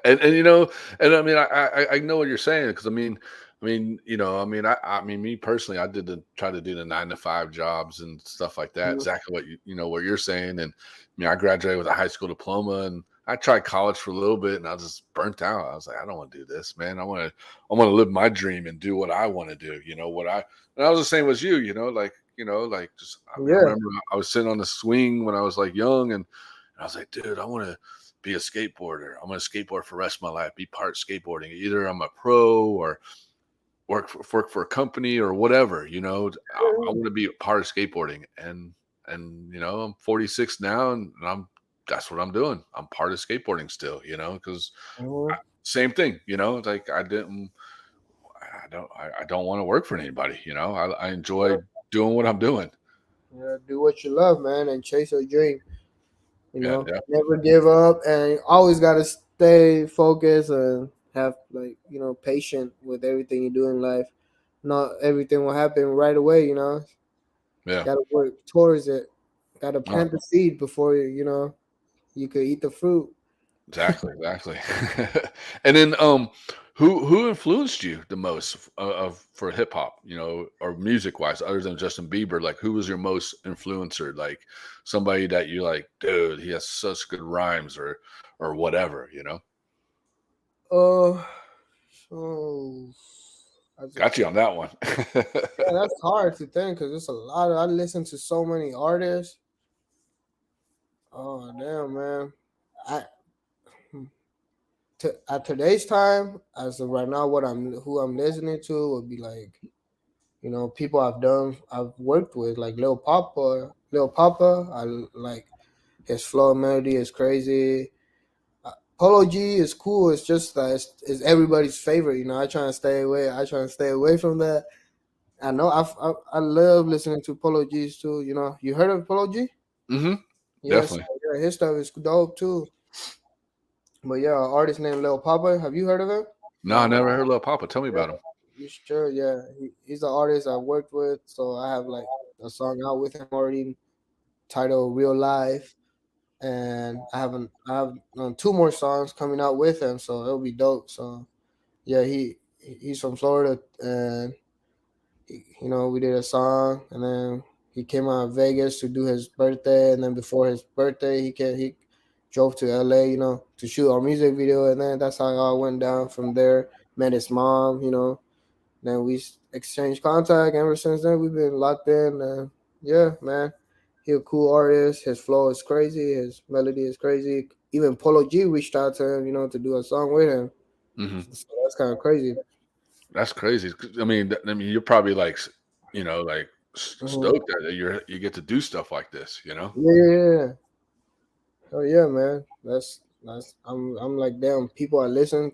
Speaker 1: And and I mean, I know what you're saying because I mean, me personally, I did the try to do the 9 to 5 jobs and stuff like that.
Speaker 2: Mhm.
Speaker 1: Exactly what you're saying. And I mean, I graduated with a high school diploma, and I tried college for a little bit, and I was just burnt out. I was like, I don't want to do this, man. I want to live my dream and do what I want to do. And I was the same as you. Like just I mean, I
Speaker 2: Yeah.
Speaker 1: remember I was sitting on the swing when I was like young, and I was like, dude, I want to be a skateboarder. I'm going to skateboard for the rest of my life, be part skateboarding. Either I'm a pro or work for a company or whatever, I want to be a part of skateboarding. And I'm 46 now, and that's what I'm doing. I'm part of skateboarding still, because
Speaker 2: Mhm.
Speaker 1: same thing, it's like I don't want to work for anybody, I enjoy doing what I'm doing.
Speaker 2: Yeah, do what you love, man, and chase your dream.
Speaker 1: Yeah, yeah,
Speaker 2: Never give up, and you always gotta stay focused and have like patient with everything you do in life. Not everything will happen right away.
Speaker 1: yeah.
Speaker 2: Gotta work towards it. Gotta
Speaker 1: No,
Speaker 2: plant the seed before you could eat the fruit.
Speaker 1: exactly, exactly. And then, who influenced you the most for hip hop, or music wise, other than Justin Bieber? Like, who was your most influencer? Like, somebody that you like, dude, he has such good rhymes, or whatever.
Speaker 2: Oh, so as a
Speaker 1: Got you
Speaker 2: kid,
Speaker 1: on that one.
Speaker 2: yeah, that's hard to think because it's a lot. I listen to so many artists. Oh damn, man! I at today's time, as of right now, who I'm listening to would be like people I've worked with, like Lil Papa. Lil Papa, I like his flow and melody is crazy. Polo G is cool. It's just that it's everybody's favorite. I try and stay away. I try and stay away from that. I know I love listening to Polo G's too. You heard of Polo G?
Speaker 1: Hmm.
Speaker 2: Yes,
Speaker 1: Definitely.
Speaker 2: yeah, his stuff is dope too. But yeah, an artist named Lil Papa. Have you heard of him?
Speaker 1: No, I
Speaker 2: No.
Speaker 1: never heard Lil Papa. Tell me
Speaker 2: Yeah,
Speaker 1: about him.
Speaker 2: you sure? Yeah, he's an artist I worked with, so I have like a song out with him already titled "Real Life," and I have two more songs coming out with him, so it'll be dope. So yeah, he's from Florida, and we did a song, and then he came out of Vegas to do his birthday, and then before his birthday, he drove to LA, to shoot our music video, and then that's how it all went down from there. Met his mom, then we exchanged contact. Ever since then, we've been locked in. Yeah, man, he a cool artist. His flow is crazy. His melody is crazy. Even Polo G reached out to him, to do a song with him.
Speaker 1: Hmm.
Speaker 2: So that's kind of crazy.
Speaker 1: That's crazy. 'Cause, I mean, you're probably like, like
Speaker 2: Mhm.
Speaker 1: stoked that you get to do stuff like this.
Speaker 2: Yeah, yeah, yeah. Oh yeah, man. That's I'm like damn. People I listen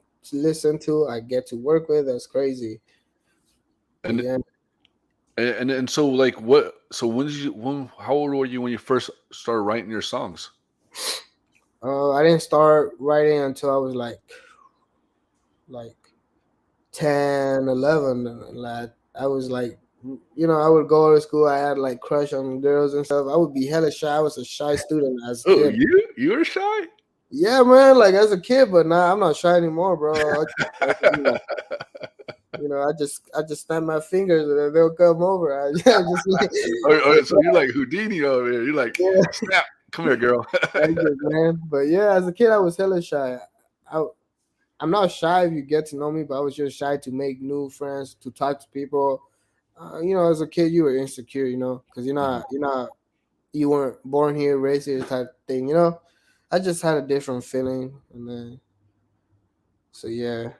Speaker 2: to, I get to work with. That's crazy. But
Speaker 1: And
Speaker 2: yeah,
Speaker 1: and so like what? So how old were you when you first started writing your songs?
Speaker 2: I didn't start writing until I was like 10, 11. Like I was like, I would go to school. I had like crush on girls and stuff. I would be hella shy. I was a shy student as a
Speaker 1: Oh,
Speaker 2: kid.
Speaker 1: you were shy?
Speaker 2: Yeah, man. Like as a kid, but now I'm not shy anymore, bro. I just be like, I just snap my fingers and then they'll come over. I just like,
Speaker 1: So you're like Houdini over here. You're like,
Speaker 2: yeah,
Speaker 1: snap, come here, girl.
Speaker 2: thank you, man. But yeah, as a kid, I was hella shy. I, I'm not shy if you get to know me, but I was just shy to make new friends, to talk to people. As a kid, you were insecure, because
Speaker 1: Mhm.
Speaker 2: you weren't born here, raised here, type thing. I just had a different feeling, and then so yeah,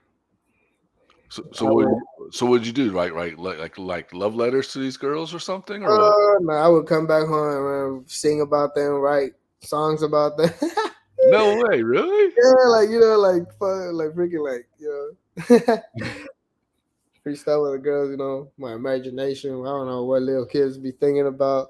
Speaker 1: So
Speaker 2: I would.
Speaker 1: so what'd you do? Right, like love letters to these girls or something, or what?
Speaker 2: No, I would come back home and sing about them, write songs about them.
Speaker 1: No way, really?
Speaker 2: Yeah, like like fun, like freaking, like freestyle with the girls. My imagination. I don't know what little kids be thinking about.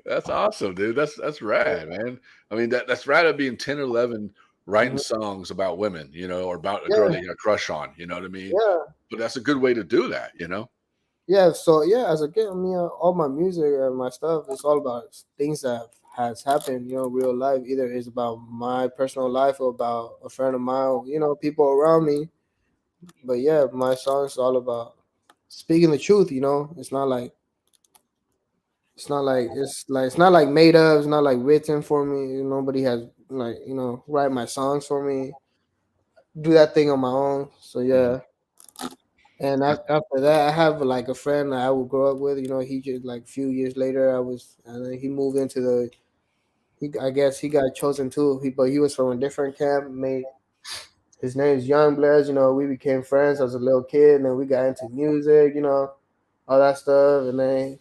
Speaker 1: That's awesome, dude. That's rad, man. I mean, that's rad of being 10 or 11 writing
Speaker 2: Mhm.
Speaker 1: songs about women, or about a girl
Speaker 2: Yeah,
Speaker 1: that you got a crush on, you know what I mean?
Speaker 2: yeah.
Speaker 1: But that's a good way to do that.
Speaker 2: Yeah, so yeah, as a kid, I mean, all my music and my stuff is all about things that has happened, real life. Either it's about my personal life or about a friend of mine, people around me. But yeah, my song's all about speaking the truth. It's not like made up. It's not like written for me. Nobody has like write my songs for me. Do that thing on my own. So
Speaker 1: Mhm.
Speaker 2: yeah. And after that, I have like a friend that I would grow up with. He just like a few years later, and then he moved into the. I guess he got chosen too. But he was from a different camp. Made his name's Young Blaz. We became friends as a little kid, and then we got into music. All that stuff. And then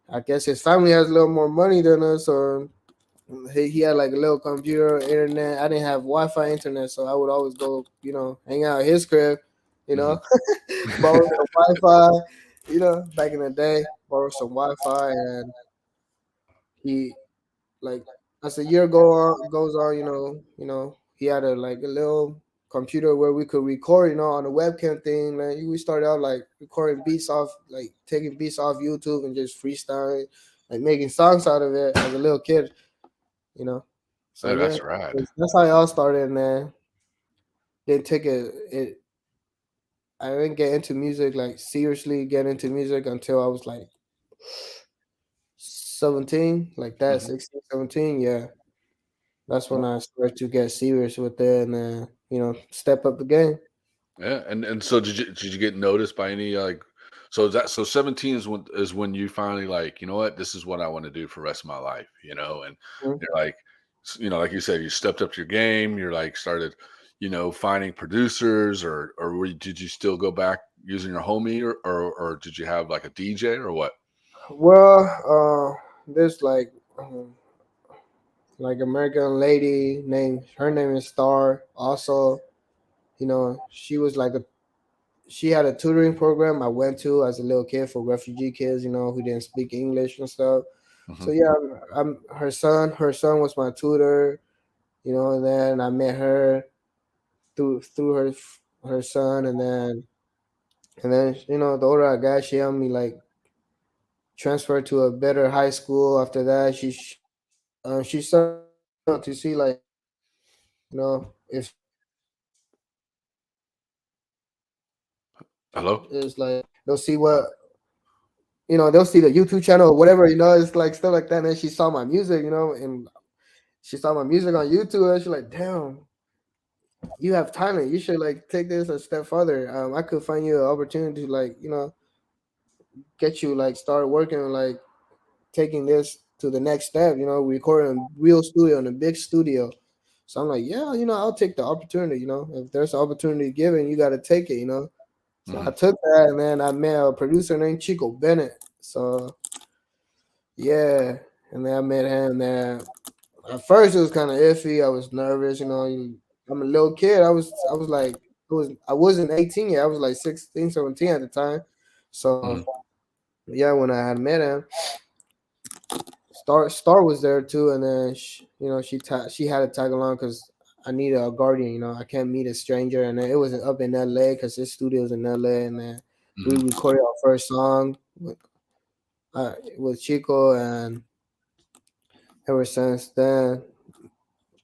Speaker 2: I guess his family has a little more money than us, so he had like a little computer, internet. I didn't have Wi-Fi internet, so I would always go, hang out at his crib, you
Speaker 1: Mhm.
Speaker 2: know, borrow some Wi-Fi, back in the day, borrow some Wi-Fi, and he like as the year goes on, he had a little computer where we could record, on a webcam thing. Like we started out like recording beats off, like taking beats off YouTube and just freestyling, like making songs out of it as a little kid, you know. So
Speaker 1: Oh,
Speaker 2: yeah,
Speaker 1: that's rad.
Speaker 2: that's how it all started, man. Didn't take it. I didn't get into music like seriously get into music until I was like 17, like that,
Speaker 1: Mhm.
Speaker 2: 16, 17. Yeah, that's when
Speaker 1: Well,
Speaker 2: I started to get serious with it and step up the game.
Speaker 1: yeah, and so did you get noticed by any, so is that so 17 is when you finally like, "You know what? This is what I wanna do for the rest of my life," and
Speaker 2: Mhm.
Speaker 1: you're like, like you said, you stepped up your game, you're like, started, finding producers or did you still go back using your homie or did you have, like, a DJ or what?
Speaker 2: Well, there's like American lady named her name is Star. Also, she was like a she had a tutoring program I went to as a little kid for refugee kids, who didn't speak English and stuff. So
Speaker 1: Mhm,
Speaker 2: yeah, I'm her son. Her son was my tutor, and then I met her through her son, and then the older I got, she helped me like transfer to a better high school. After that, she started to see like if
Speaker 1: hello?
Speaker 2: it's like they'll see the YouTube channel or whatever, it's like stuff like that. And then she saw my music, and she saw my music on YouTube, and she's like, "Damn, you have talent. You should like take this a step further. I could find you an opportunity to like get you like start working on like taking this to the next step. Recording in real studio in a big studio." So I'm like, "Yeah, I'll take the opportunity. If there's an opportunity given, you got to take it. So I
Speaker 1: Mhm,
Speaker 2: took that, and then I met a producer named Chico Bennett. So yeah, and then I met him there. At first, it was kind of iffy. I was nervous. I'm a little kid. I was like, I wasn't 18 yet. I was like 16, 17 at the time. So
Speaker 1: mhm,
Speaker 2: yeah, when I had met him, Star was there too, and then she had to tag along because I needed a guardian. I can't meet a stranger, and then it was up in L.A. because his studio's in L.A. And then we
Speaker 1: mhm.
Speaker 2: recorded our first song with Chico, and ever since then,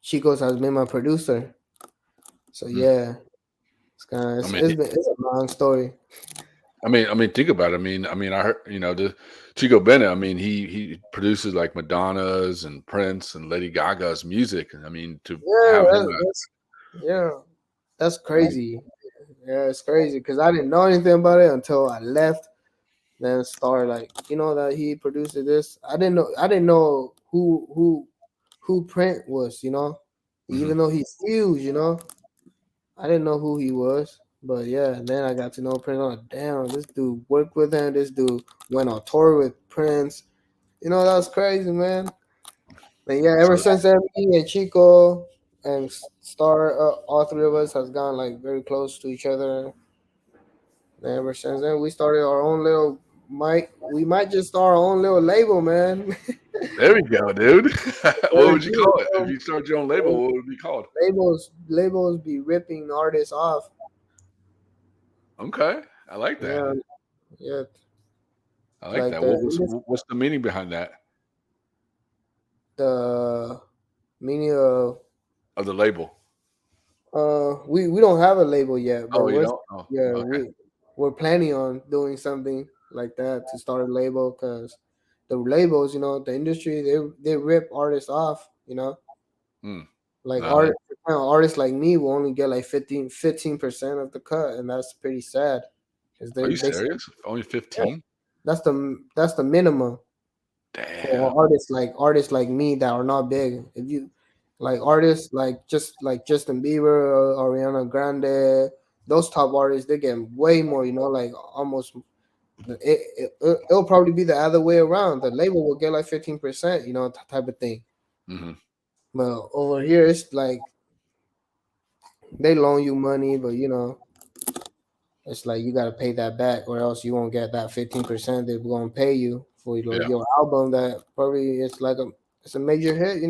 Speaker 2: Chico's has been my producer. So
Speaker 1: Mm.
Speaker 2: yeah, it's kind of
Speaker 1: I
Speaker 2: it's,
Speaker 1: mean
Speaker 2: it's been it's a long story.
Speaker 1: think about it. I heard, the Chico Bennett. I mean, he produces like Madonna's and Prince and Lady Gaga's music. And I mean, to
Speaker 2: Yeah,
Speaker 1: have him,
Speaker 2: yeah, that's crazy. Yeah, it's crazy because I didn't know anything about it until I left. Then started like that he produced this. I didn't know who Print was.
Speaker 1: mhm,
Speaker 2: Even though he's huge. I didn't know who he was. But yeah, and then I got to know Prince. I'm like, damn, this dude worked with him. This dude went on tour with Prince. That was crazy, man. But yeah, ever
Speaker 1: so
Speaker 2: since then, me and Chico. and Star, all three of us has gone like very close to each other. And ever since then, we started our own little. We might just start our own little label, man.
Speaker 1: There we go, dude. What
Speaker 2: Very
Speaker 1: would you
Speaker 2: good,
Speaker 1: call it if
Speaker 2: bro.
Speaker 1: you start your own label? What would it be called?
Speaker 2: Labels be ripping artists off.
Speaker 1: Okay, I like that.
Speaker 2: Yeah, yeah.
Speaker 1: I like
Speaker 2: Like
Speaker 1: that. What was
Speaker 2: in this,
Speaker 1: what's the meaning behind that
Speaker 2: the meaning of
Speaker 1: of the label?
Speaker 2: we don't have a label yet, but
Speaker 1: Oh, you don't? Oh,
Speaker 2: yeah
Speaker 1: okay.
Speaker 2: we're planning on doing something like that to start a label because the labels, the industry, they rip artists off,
Speaker 1: Hmm.
Speaker 2: like
Speaker 1: No,
Speaker 2: artists like me will only get like 15% of the cut, and that's pretty sad because
Speaker 1: are you
Speaker 2: they
Speaker 1: serious? Only
Speaker 2: yeah,
Speaker 1: 15?
Speaker 2: that's the minimum
Speaker 1: Damn.
Speaker 2: for artists like me that are not big. If you like artists like Justin Bieber, Ariana Grande, those top artists, they get way more. Like almost. It'll probably be the other way around. The label will get like 15%, type of thing.
Speaker 1: Hmm.
Speaker 2: But over here, it's like they loan you money, but it's like you gotta pay that back, or else you won't get that 15% they're gonna pay you for
Speaker 1: Yeah.
Speaker 2: your album. That probably it's a major hit.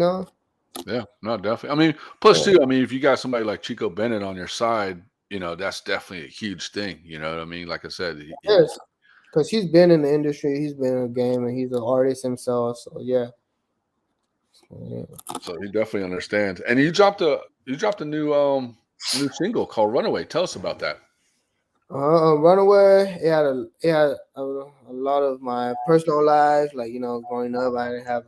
Speaker 1: Yeah. No, definitely. I mean, plus too, I mean, if you got somebody like Chico Bennett on your side, that's definitely a huge thing. You know what I mean? Like I said,
Speaker 2: Yes, because he's been in the industry, he's been in the game, and he's an artist himself. So yeah. Yeah.
Speaker 1: so he definitely understands. And you dropped a new single called Runaway. Tell us about that.
Speaker 2: Runaway. It had a lot of my personal life, like growing up. I didn't have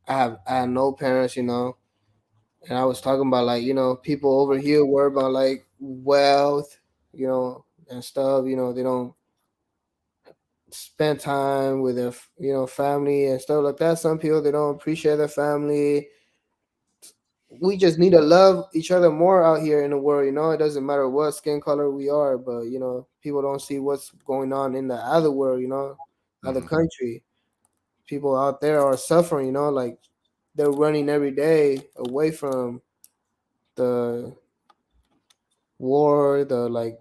Speaker 2: I had no parents, and I was talking about like people over here worry about like wealth, and stuff. They don't spend time with their family and stuff like that. Some people, they don't appreciate their family. We just need to love each other more out here in the world. It doesn't matter what skin color we are, but people don't see what's going on in the other world. Other
Speaker 1: Hmm.
Speaker 2: country. People out there are suffering. Like they're running every day away from the war, the like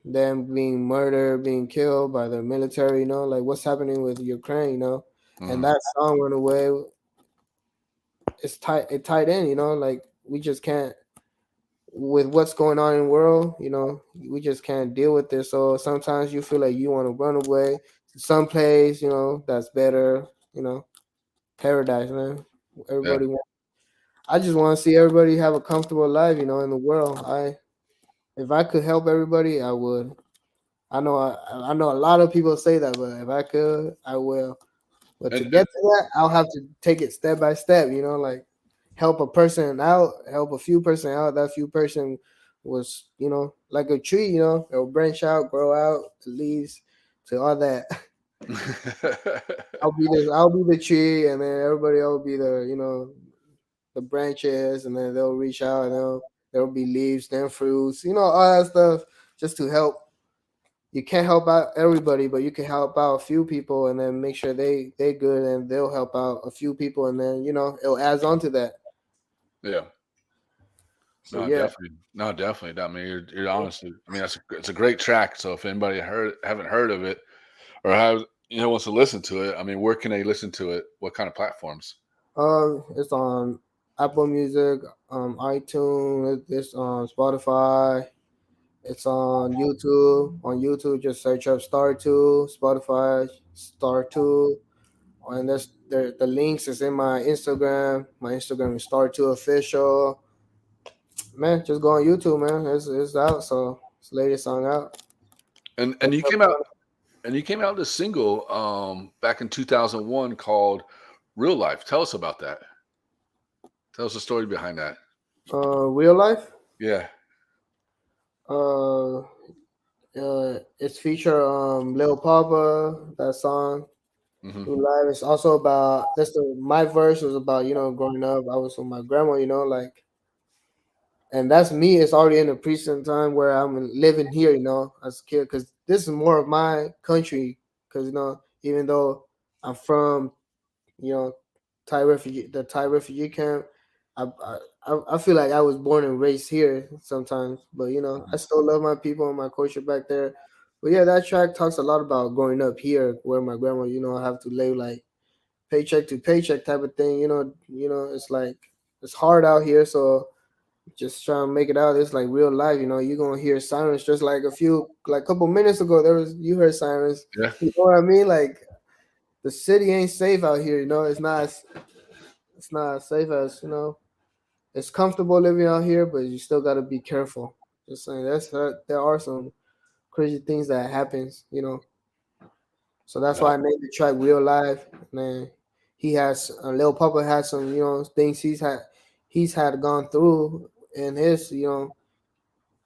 Speaker 2: them being murdered, being killed by the military. Like what's happening with Ukraine. And
Speaker 1: Hmm.
Speaker 2: that song "Run Away" it's tight. It tied in. Like we just can't with what's going on in the world, we just can't deal with this. So sometimes you feel like you want to run away to some place, that's better, paradise, man.
Speaker 1: Yeah.
Speaker 2: Everybody want, I just want to see everybody have a comfortable life, in the world. If I could help everybody, I would. I know a lot of people say that, but if I could, I will. But to
Speaker 1: And
Speaker 2: get to that, I'll have to take it step by step, like help a person out, help a few person out. That few person was, like a tree, it'll branch out, grow out, to leaves, to all that. I'll be the tree, and then everybody else will be the branches, and then they'll reach out, and there'll be leaves, then fruits, all that stuff, just to help. You can't help out everybody, but you can help out a few people, and then make sure they good, and they'll help out a few people, and then it'll adds on to that.
Speaker 1: yeah.
Speaker 2: So
Speaker 1: No,
Speaker 2: yeah.
Speaker 1: definitely. No, definitely. I mean, you're honestly. I mean, it's a great track. So if anybody haven't heard of it or have wants to listen to it, I mean, where can they listen to it? What kind of platforms?
Speaker 2: It's on Apple Music, iTunes. It's on Spotify. It's on YouTube. On YouTube, just search up Star2, Spotify, Star2, and the links is in my Instagram. My Instagram is Star2 official. Man, just go on YouTube, man. It's out, so it's the latest song out.
Speaker 1: And
Speaker 2: Search
Speaker 1: you
Speaker 2: up
Speaker 1: came out and you came out with a single back in 2001 called Real Life. Tell us about that. Tell us the story behind that.
Speaker 2: Real life.
Speaker 1: Yeah.
Speaker 2: Uh, it's feature Lil Papa, that song.
Speaker 1: Hmm.
Speaker 2: Real life. It's also about my verse was about growing up. I was with my grandma, like, and that's me. It's already in the present time where I'm living here, as a kid, because this is more of my country. Because even though I'm from Thai refugee camp, I feel like I was born and raised here sometimes, but I still love my people and my culture back there. But yeah, that track talks a lot about growing up here, where my grandma, have to live like paycheck to paycheck type of thing. It's like it's hard out here, so just trying to make it out. It's like real life. You're gonna hear sirens just like a couple minutes ago. You heard sirens.
Speaker 1: Yeah.
Speaker 2: You know what I mean? Like the city ain't safe out here. It's not as safe as it's comfortable living out here, but you still got to be careful. Just saying, there are some crazy things that happens. So that's
Speaker 1: Yeah.
Speaker 2: why I named the track "Real Life." Man, Lil Papa has some things he's had gone through in his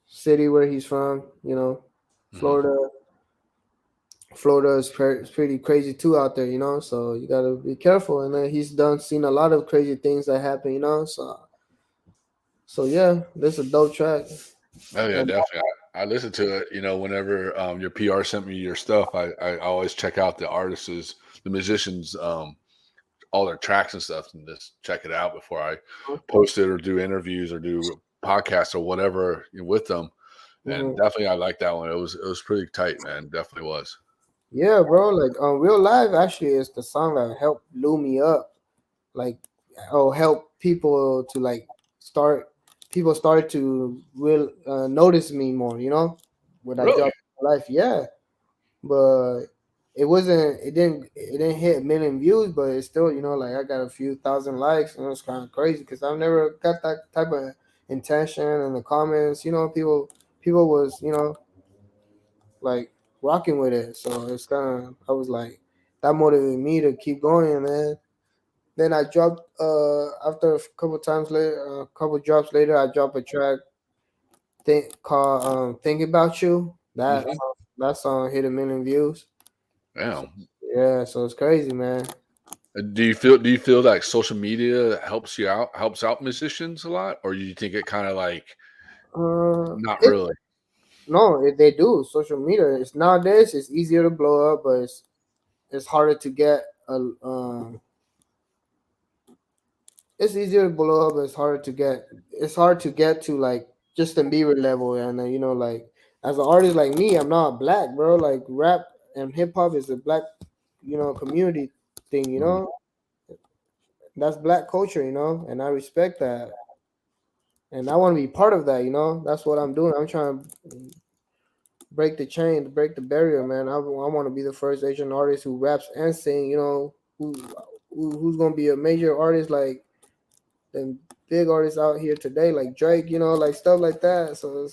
Speaker 2: city where he's from.
Speaker 1: Mhm.
Speaker 2: Florida. Florida is pretty crazy too out there. So you got to be careful. And then he's seen a lot of crazy things that happen. So yeah, this is a dope track.
Speaker 1: Oh yeah,
Speaker 2: And
Speaker 1: definitely. I listen to it. Whenever your PR sent me your stuff, I always check out the artists, the musicians, all their tracks and stuff, and just check it out before I post it or do interviews or do podcasts or whatever with them. And
Speaker 2: mhm.
Speaker 1: definitely, I like that one. It was pretty tight, man. Definitely was.
Speaker 2: Yeah, bro. Like Real Life actually is the song that helped blew me up. Like, help people to like start. People started to notice me more. When I
Speaker 1: Really?
Speaker 2: dropped Life. Yeah, but it wasn't. It didn't hit a million views, but it's still like I got a few thousand likes, and it's kind of crazy because I've never got that type of intention in the comments. People was like rocking with it. So it's kind of I was like that motivated me to keep going, man. Then I dropped after a couple times later, a couple drops later, I dropped a track called "Think About You."
Speaker 1: Hmm.
Speaker 2: That song hit a million views. So,
Speaker 1: Damn.
Speaker 2: yeah, so it's crazy, man.
Speaker 1: Do you feel like social media helps out musicians a lot, or you think it kind of like not
Speaker 2: It
Speaker 1: really?
Speaker 2: no, they do. Social media. Nowadays it's easier to blow up, but it's harder to get a it's easier to blow up. But it's hard to get to like Justin Bieber level, and like as an artist like me, I'm not black, bro. Like rap and hip hop is a black, community thing.
Speaker 1: Mhm.
Speaker 2: That's black culture, and I respect that, and I want to be part of that. That's what I'm doing. I'm trying to break the chain, break the barrier, man. I want to be the first Asian artist who raps and sing. Who's gonna be a major artist like the big artists out here today, like Drake, like stuff like that. So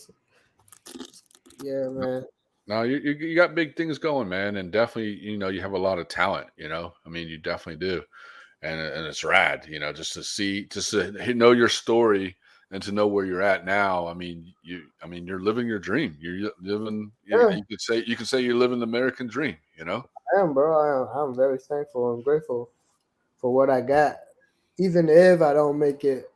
Speaker 2: yeah, man.
Speaker 1: No, you got big things going, man, and definitely, you have a lot of talent. I mean, you definitely do, and it's rad. Just to know your story and to know where you're at now. I mean, you're living your dream. You're living.
Speaker 2: Yeah,
Speaker 1: You could say you're living the American dream.
Speaker 2: I am, bro. I'm very thankful and grateful for what I got, even if I don't make it,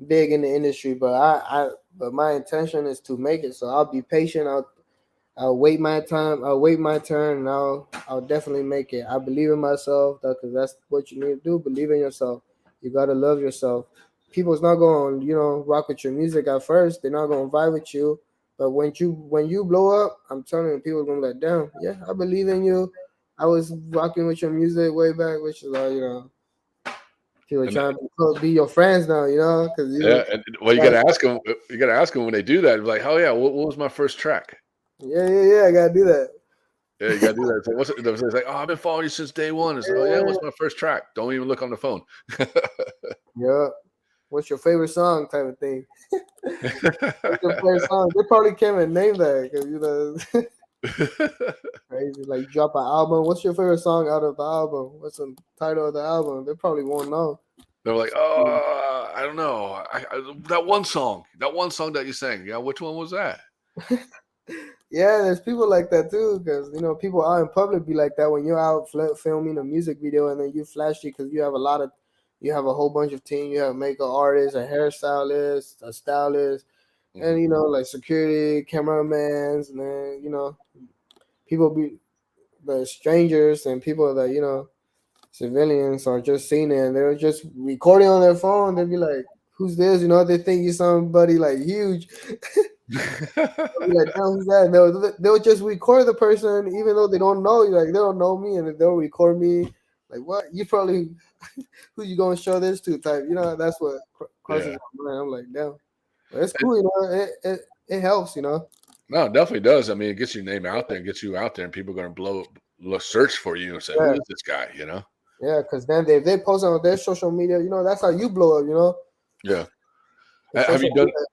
Speaker 2: big in the industry. But my intention is to make it. So I'll be patient. I'll wait my time. I'll wait my turn, and I'll definitely make it. I believe in myself, because that's what you need to do. Believe in yourself. You gotta love yourself. People's not going, to rock with your music at first. They're not going to vibe with you. But when you blow up, I'm telling you, people are gonna be like, damn, yeah, I believe in you. I was rocking with your music way back, which is like, people
Speaker 1: And
Speaker 2: trying to be your friends now, because
Speaker 1: yeah, and well, you got
Speaker 2: like,
Speaker 1: to ask them. You got to ask them when they do that. Be like, oh yeah, what was my first track?
Speaker 2: yeah, yeah, yeah, I gotta do that.
Speaker 1: Yeah, you gotta do that. It's like, it's like, oh, I've been following you since day one. It's like, oh yeah, what's
Speaker 2: Yeah,
Speaker 1: my first track? Don't even look on the phone.
Speaker 2: yeah. What's your favorite song type of thing. What's your favorite song? They probably can't even name that because crazy. Like drop an album. What's your favorite song out of the album? What's the title of the album? They probably won't know.
Speaker 1: They're like, oh, I don't know. That one song that you sang. Yeah, which one was that?
Speaker 2: Yeah, there's people like that too, because people out in public be like that when you're out filming a music video and then you flash it because you have a whole bunch of team. You have makeup artists, a hairstylist, a stylist, and
Speaker 1: Hmm.
Speaker 2: like security, cameramans, and then people be the strangers and people that civilians are just seeing it and they're just recording on their phone. They'd be like, "Who's this?" You know, they think you're somebody like huge. They'll be like, "Damn, who's that?" And they'll just record the person even though they don't know you. Like they don't know me, and they'll record me. Like what? You probably who you gonna show this to? Type. You know, that's what crosses
Speaker 1: Yeah.
Speaker 2: my mind. I'm like, damn, but it's cool. You know, it helps. You know.
Speaker 1: No, it definitely does. I mean, it gets your name out there and gets you out there, and people are going to search for you and say, "Who
Speaker 2: Yeah.
Speaker 1: is this guy?" You know?
Speaker 2: Yeah, because then they post on their social media, you know, that's how you blow up, you know.
Speaker 1: Yeah.
Speaker 2: The
Speaker 1: Have
Speaker 2: social
Speaker 1: you done
Speaker 2: media.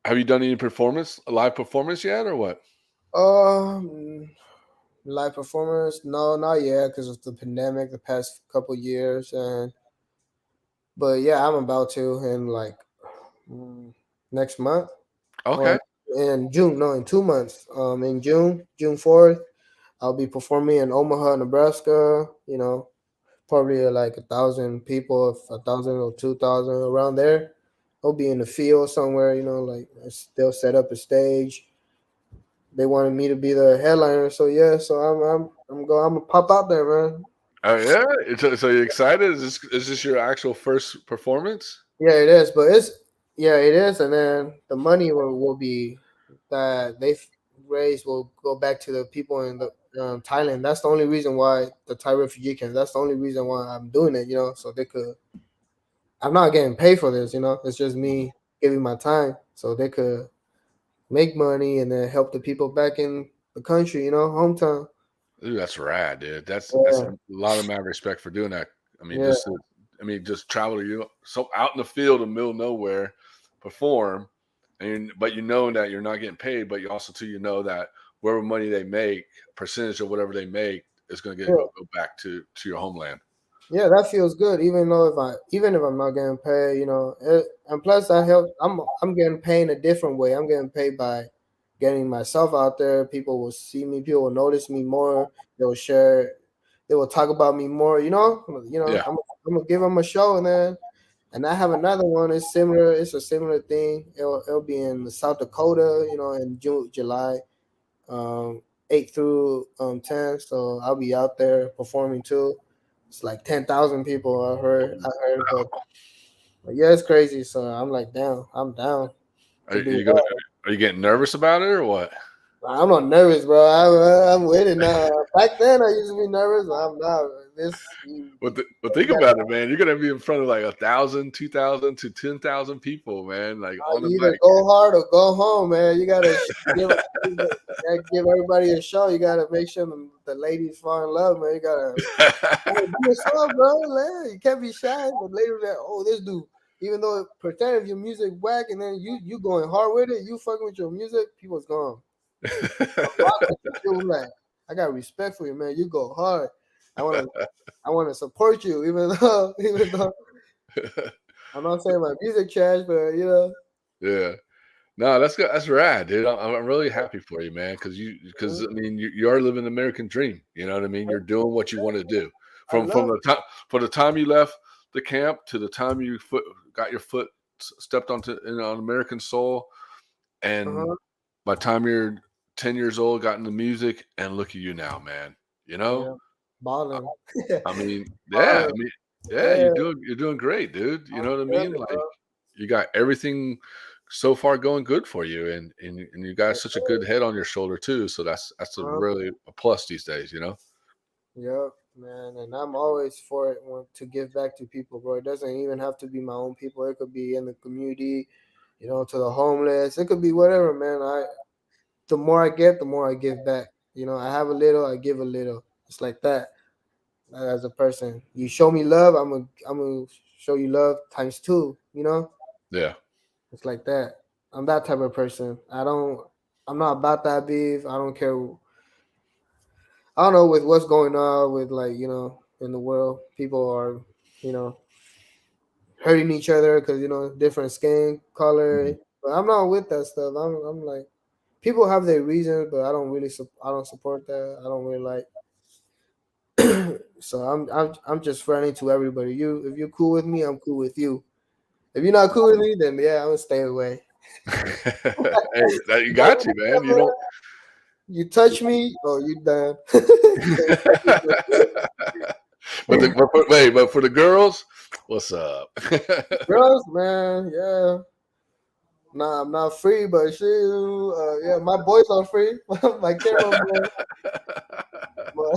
Speaker 1: Have you done any live performance yet, or what?
Speaker 2: Um, Live performance, no, not yet, because of the pandemic, the past couple years, and but yeah, I'm about to in like mm, next month or
Speaker 1: Okay.
Speaker 2: in June, no, in 2 months. In June 4th, I'll be performing in Omaha, Nebraska. You know, probably like 1,000 people, if 1,000 or 2,000 around there. I'll be in the field somewhere, you know, like they'll set up a stage. They wanted me to be the headliner, so yeah, so I'm gonna pop out there, man.
Speaker 1: Oh yeah. So you excited? Is this your actual first performance?
Speaker 2: Yeah, it is, but yeah, it is, and then the money will be that they've raised will go back to the people in the Thailand. That's the only reason why the Thai refugee camp. That's the only reason why I'm doing it, you know, so they could. I'm not getting paid for this, you know. It's just me giving my time so they could make money and then help the people back in the country, you know, hometown.
Speaker 1: Ooh, that's rad, dude. That's a
Speaker 2: Yeah,
Speaker 1: lot of mad respect for doing that. I mean,
Speaker 2: yeah,
Speaker 1: just travel to so out in the field in the middle of nowhere, perform, and but you know that you're not getting paid, but you also too that whatever money they make, percentage of whatever they make is going to
Speaker 2: yeah.
Speaker 1: go back to your homeland.
Speaker 2: Yeah, that feels good. Even if I'm not getting paid, you know, and plus I help. I'm getting paid in a different way. I'm getting paid by getting myself out there. People will see me. People will notice me more. They will share. They will talk about me more. You know.
Speaker 1: Yeah.
Speaker 2: I'm gonna give them a show, and I have another one. It's similar. It's a similar thing. It'll be in South Dakota. You know, in June, July, 8 through 10. So I'll be out there performing too. It's like 10,000 people. I heard, but yeah, it's crazy. So I'm like, down. I'm down
Speaker 1: Are
Speaker 2: to do
Speaker 1: you gonna
Speaker 2: that.
Speaker 1: Are you getting nervous about it or what?
Speaker 2: I'm not nervous, bro. I'm with it now. Back then, I used to be nervous. I'm not. This
Speaker 1: Well, think
Speaker 2: you
Speaker 1: about it, man. You're gonna be in front of like 1,000, 2,000 to 10,000 people, man. Like on the
Speaker 2: you either
Speaker 1: mic.
Speaker 2: go hard or go home, man. You gotta give everybody a show. You gotta make sure the ladies fall in love, man. You gotta be yourself, bro. Man. You can't be shy. But later, that this dude, even though pretend if your music whack and then you going hard with it, you fucking with your music, people's gone. Rock with you, I'm like, I got respect for you, man. You go hard. I wanna I wanna support you, even though I'm not saying my music trash, but you know.
Speaker 1: Yeah. No, that's good. That's rad, dude. I'm really happy for you, man. Because I mean, you are living the American dream. You know what I mean? You're doing what you want to do.
Speaker 2: I
Speaker 1: From
Speaker 2: love.
Speaker 1: the time the time you left the camp to the time you got your foot stepped on American soil, and
Speaker 2: Uh-huh.
Speaker 1: by the time you're 10 years old, got into music, and look at you now, man. You know,
Speaker 2: Yeah. Balling.
Speaker 1: I mean, yeah, I
Speaker 2: Balling.
Speaker 1: mean, yeah,
Speaker 2: Yeah,
Speaker 1: you're doing great, dude. You
Speaker 2: I'm
Speaker 1: know what I mean?
Speaker 2: feeling it,
Speaker 1: Like
Speaker 2: bro.
Speaker 1: you got everything so far going good for you, and you got
Speaker 2: Yes,
Speaker 1: such a good
Speaker 2: sir.
Speaker 1: head on your shoulder too. So that's a
Speaker 2: Uh-huh.
Speaker 1: really a plus these days, you know?
Speaker 2: Yep, man. And I'm always for it to give back to people, bro. It doesn't even have to be my own people. It could be in the community, you know, to the homeless. It could be whatever, man. The more I get, the more I give back. You know, I have a little, I give a little. It's like that. As a person, you show me love, I'm gonna show you love times two. You know,
Speaker 1: Yeah,
Speaker 2: it's like that. I'm that type of person. I'm not about that beef. I don't care. I don't know with what's going on with like in the world. People are you know hurting each other because different skin color.
Speaker 1: mhm.
Speaker 2: But I'm not with that stuff. I'm like people have their reasons, but I don't really I don't support that. I don't really like. So I'm just friendly to everybody. If you're cool with me, I'm cool with you. If you're not cool with me, then yeah, I'm gonna stay away.
Speaker 1: Hey, you got you, man. You don't.
Speaker 2: You touch me, oh you done.
Speaker 1: But for the girls, what's up?
Speaker 2: Girls, man, yeah. Nah, I'm not free, but shit, yeah, my boys are free. My camera boy, but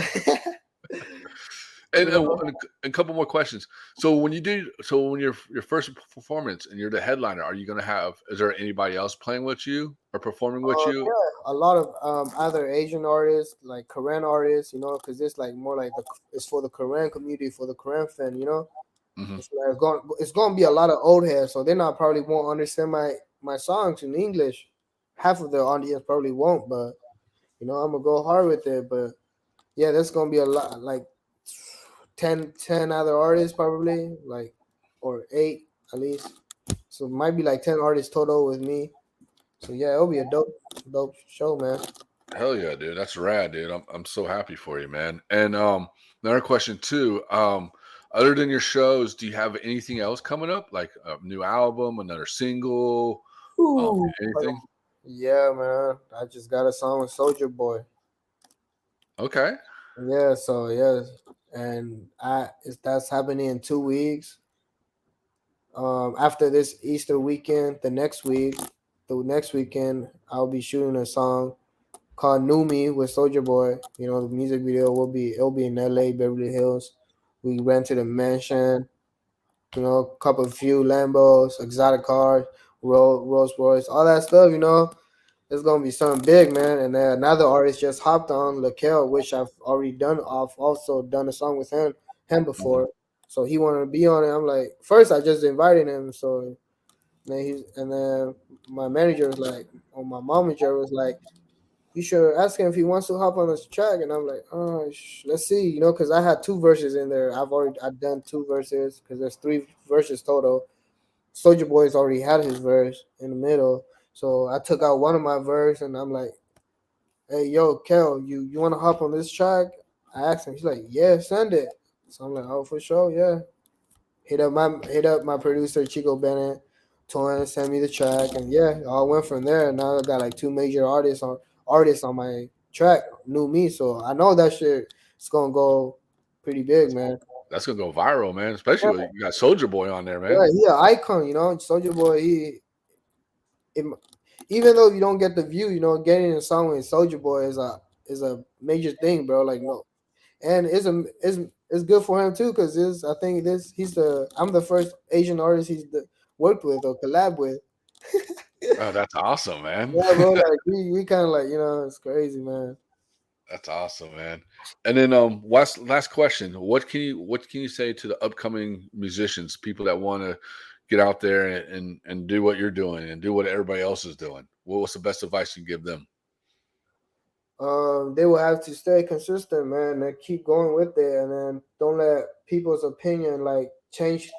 Speaker 1: And,
Speaker 2: you
Speaker 1: and
Speaker 2: know,
Speaker 1: and a couple more questions. So when your first performance and you're the headliner, are you gonna have? Is there anybody else playing with you or performing with you?
Speaker 2: yeah, a lot of other Asian artists, like Korean artists, because it's like more like it's for the Korean community, for the Korean fan.
Speaker 1: Hmm.
Speaker 2: It's gonna be a lot of old heads, so they not probably won't understand my songs in English. Half of the audience probably won't, but I'm gonna go hard with it. But yeah, that's gonna be a lot, like 10 other artists probably, like, or eight at least. So it might be like 10 artists total with me. So yeah, it'll be a dope show, man.
Speaker 1: Hell yeah, dude. That's rad, dude. I'm so happy for you, man. And another question too. Other than your shows, do you have anything else coming up? Like a new album, another single,
Speaker 2: Ooh,
Speaker 1: anything?
Speaker 2: yeah, man. I just got a song with Soldier Boy.
Speaker 1: Okay.
Speaker 2: Yeah, so yeah, and that's happening in 2 weeks. After this Easter weekend, the next weekend, I'll be shooting a song called "New Me" with Soldier Boy. The music video it'll be in L.A. Beverly Hills. We rented a mansion. Couple few Lambos, exotic cars, Rolls Royce, all that stuff. It's gonna be something big, man. And then another artist just hopped on Lakel, which I've already done. I've also done a song with him
Speaker 1: Mhm.
Speaker 2: before. So he wanted to be on it. I'm like, first I just invited him. So then my manager was like, or my manager was like, you should ask him if he wants to hop on this track. And I'm like, oh, let's see, because I had two verses in there. I've done two verses because there's three verses total. Soldier Boy's already had his verse in the middle. So I took out one of my verse and I'm like, hey, yo, Kel, you want to hop on this track? I asked him. He's like, yeah, send it. So I'm like, oh, for sure, yeah. Hit up my producer Chico Bennett, told him to send me the track, and yeah, it all went from there. Now I got like two major artists on my track, New Me. So I know that shit is gonna go pretty big, man.
Speaker 1: That's gonna go viral, man. Especially
Speaker 2: Yeah,
Speaker 1: with you got Soldier Boy on there, man.
Speaker 2: yeah, he an icon, Soldier Boy. It, even though you don't get the view, getting a song with Soldier Boy is a major thing, bro. Like, no, and it's good for him too, because I think this I'm the first Asian artist worked with or collab with.
Speaker 1: Oh, that's awesome, man.
Speaker 2: Yeah, bro. Like we kind of like it's crazy, man.
Speaker 1: That's awesome, man. And then last question. What can you say to the upcoming musicians, people that want to get out there and do what you're doing and do what everybody else is doing? What's the best advice you give them?
Speaker 2: They will have to stay consistent, man, and keep going with it, and then don't let people's opinion like change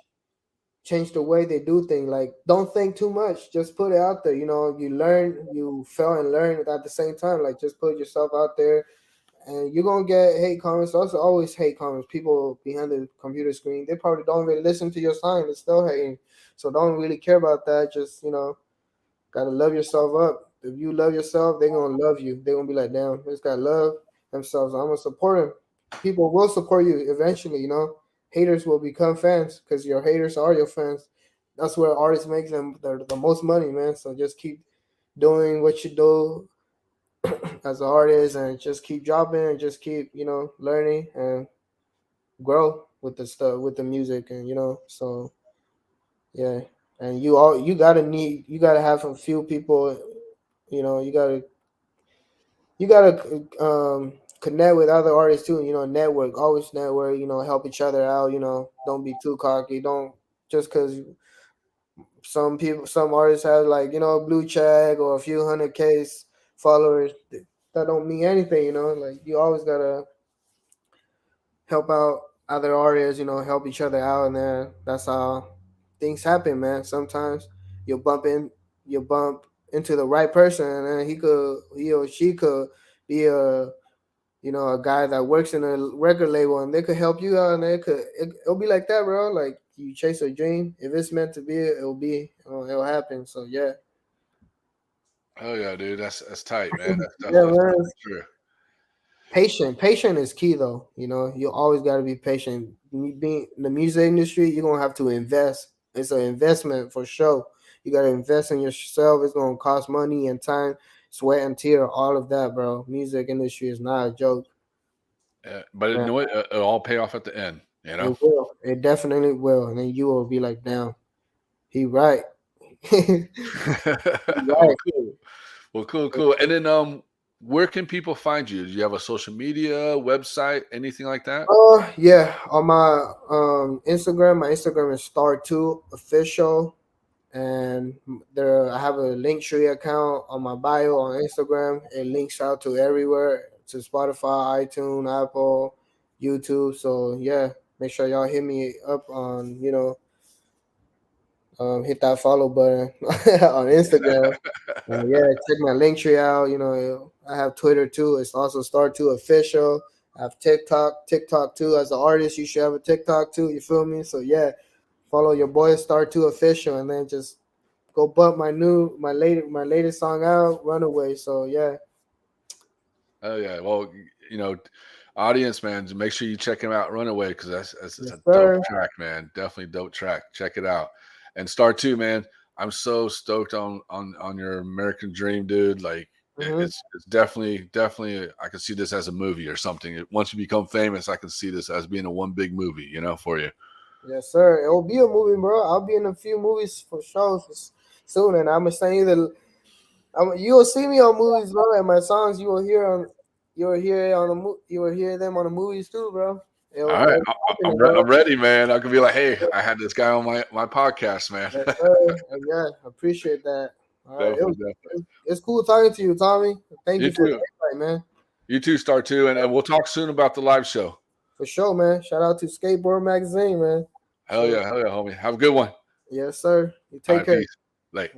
Speaker 2: the way they do things. Like, don't think too much. Just put it out there. You fail and learn at the same time. Like, just put yourself out there, and you're gonna get hate comments. Also, always hate comments. People behind the computer screen, they probably don't really listen to your sign. They're still hating. So don't really care about that. Just gotta love yourself up. If you love yourself, they're gonna love you. They're gonna be like, damn, this guy love themselves. I'm gonna support him. People will support you eventually. Haters will become fans because your haters are your fans. That's where artists make them the most money, man. So just keep doing what you do as an artist, and just keep dropping, and just keep learning and grow with the stuff, with the music, and so yeah. And you gotta have a few people. You gotta connect with other artists too. Network, always network. Help each other out. Don't be too cocky. Don't just because some artists have like blue check or a few hundred Ks followers. That don't mean anything. Like, you always gotta help out other artists. Help each other out, and then that's how things happen, man. Sometimes you bump in, you bump into the right person, and then he or she could be a guy that works in a record label, and they could help you out, and it'll be like that, bro. Like, you chase a dream. If it's meant to be, it'll be. It'll happen. So yeah,
Speaker 1: Oh yeah, dude. That's tight, man. That's
Speaker 2: yeah,
Speaker 1: that's
Speaker 2: man.
Speaker 1: true.
Speaker 2: Patient is key though. You know, you always got to be patient. You being in the music industry, you're gonna have to invest. It's an investment for sure. You got to invest in yourself. It's gonna cost money and time, sweat and tear, all of that, bro. Music industry is not a joke.
Speaker 1: But you
Speaker 2: Man,
Speaker 1: know what? It'll all pay off at the end. You know.
Speaker 2: it will. It definitely will. And then you will be like, damn, he right. He
Speaker 1: Well,
Speaker 2: right.
Speaker 1: cool. Well, cool. And then, where can people find you? Do you have a social media website, anything like that?
Speaker 2: Yeah, on my Instagram, my Instagram is Star2 official, and there I have a Linktree account on my bio on Instagram. It links out to everywhere, to Spotify, iTunes, Apple, YouTube. So yeah, make sure y'all hit me up on hit that follow button on Instagram. Yeah, check my link tree out. You know, I have Twitter too. It's also Star2 official. I have TikTok too. As an artist, you should have a TikTok too. You feel me? So yeah, follow your boy Star2 official, and then just go bump my latest song out, Runaway. So yeah,
Speaker 1: Oh yeah. Well, you know, audience man, just make sure you check him out, Runaway, because that's
Speaker 2: yes
Speaker 1: a dope
Speaker 2: sir.
Speaker 1: track, man. Definitely dope track. Check it out. And Star 2, man. I'm so stoked on your American Dream, dude. Like
Speaker 2: hmm
Speaker 1: it's definitely. I can see this as a movie or something. Once you become famous, I can see this as being a one big movie, you know, for you.
Speaker 2: Yes sir. It will be a movie, bro. I'll be in a few movies for sure soon, and I'm gonna send you the you will see me on movies, bro, and my songs you will hear them on the movies too, bro.
Speaker 1: All right,
Speaker 2: It'll be happening, bro.
Speaker 1: I'm ready, man. I could be like, hey, I had this guy on my podcast, man.
Speaker 2: Yes, sir. And yeah, I appreciate that. All right,
Speaker 1: Definitely.
Speaker 2: it's cool talking to you, Tommy. Thank
Speaker 1: You
Speaker 2: you for
Speaker 1: too.
Speaker 2: the invite, man.
Speaker 1: You too, Star 2, and we'll talk soon about the live show.
Speaker 2: For sure, man. Shout out to Skateboard Magazine, man. So
Speaker 1: Hell yeah, homie. Have a good one.
Speaker 2: yes, sir. You
Speaker 1: All
Speaker 2: take
Speaker 1: right,
Speaker 2: care.
Speaker 1: peace. Late.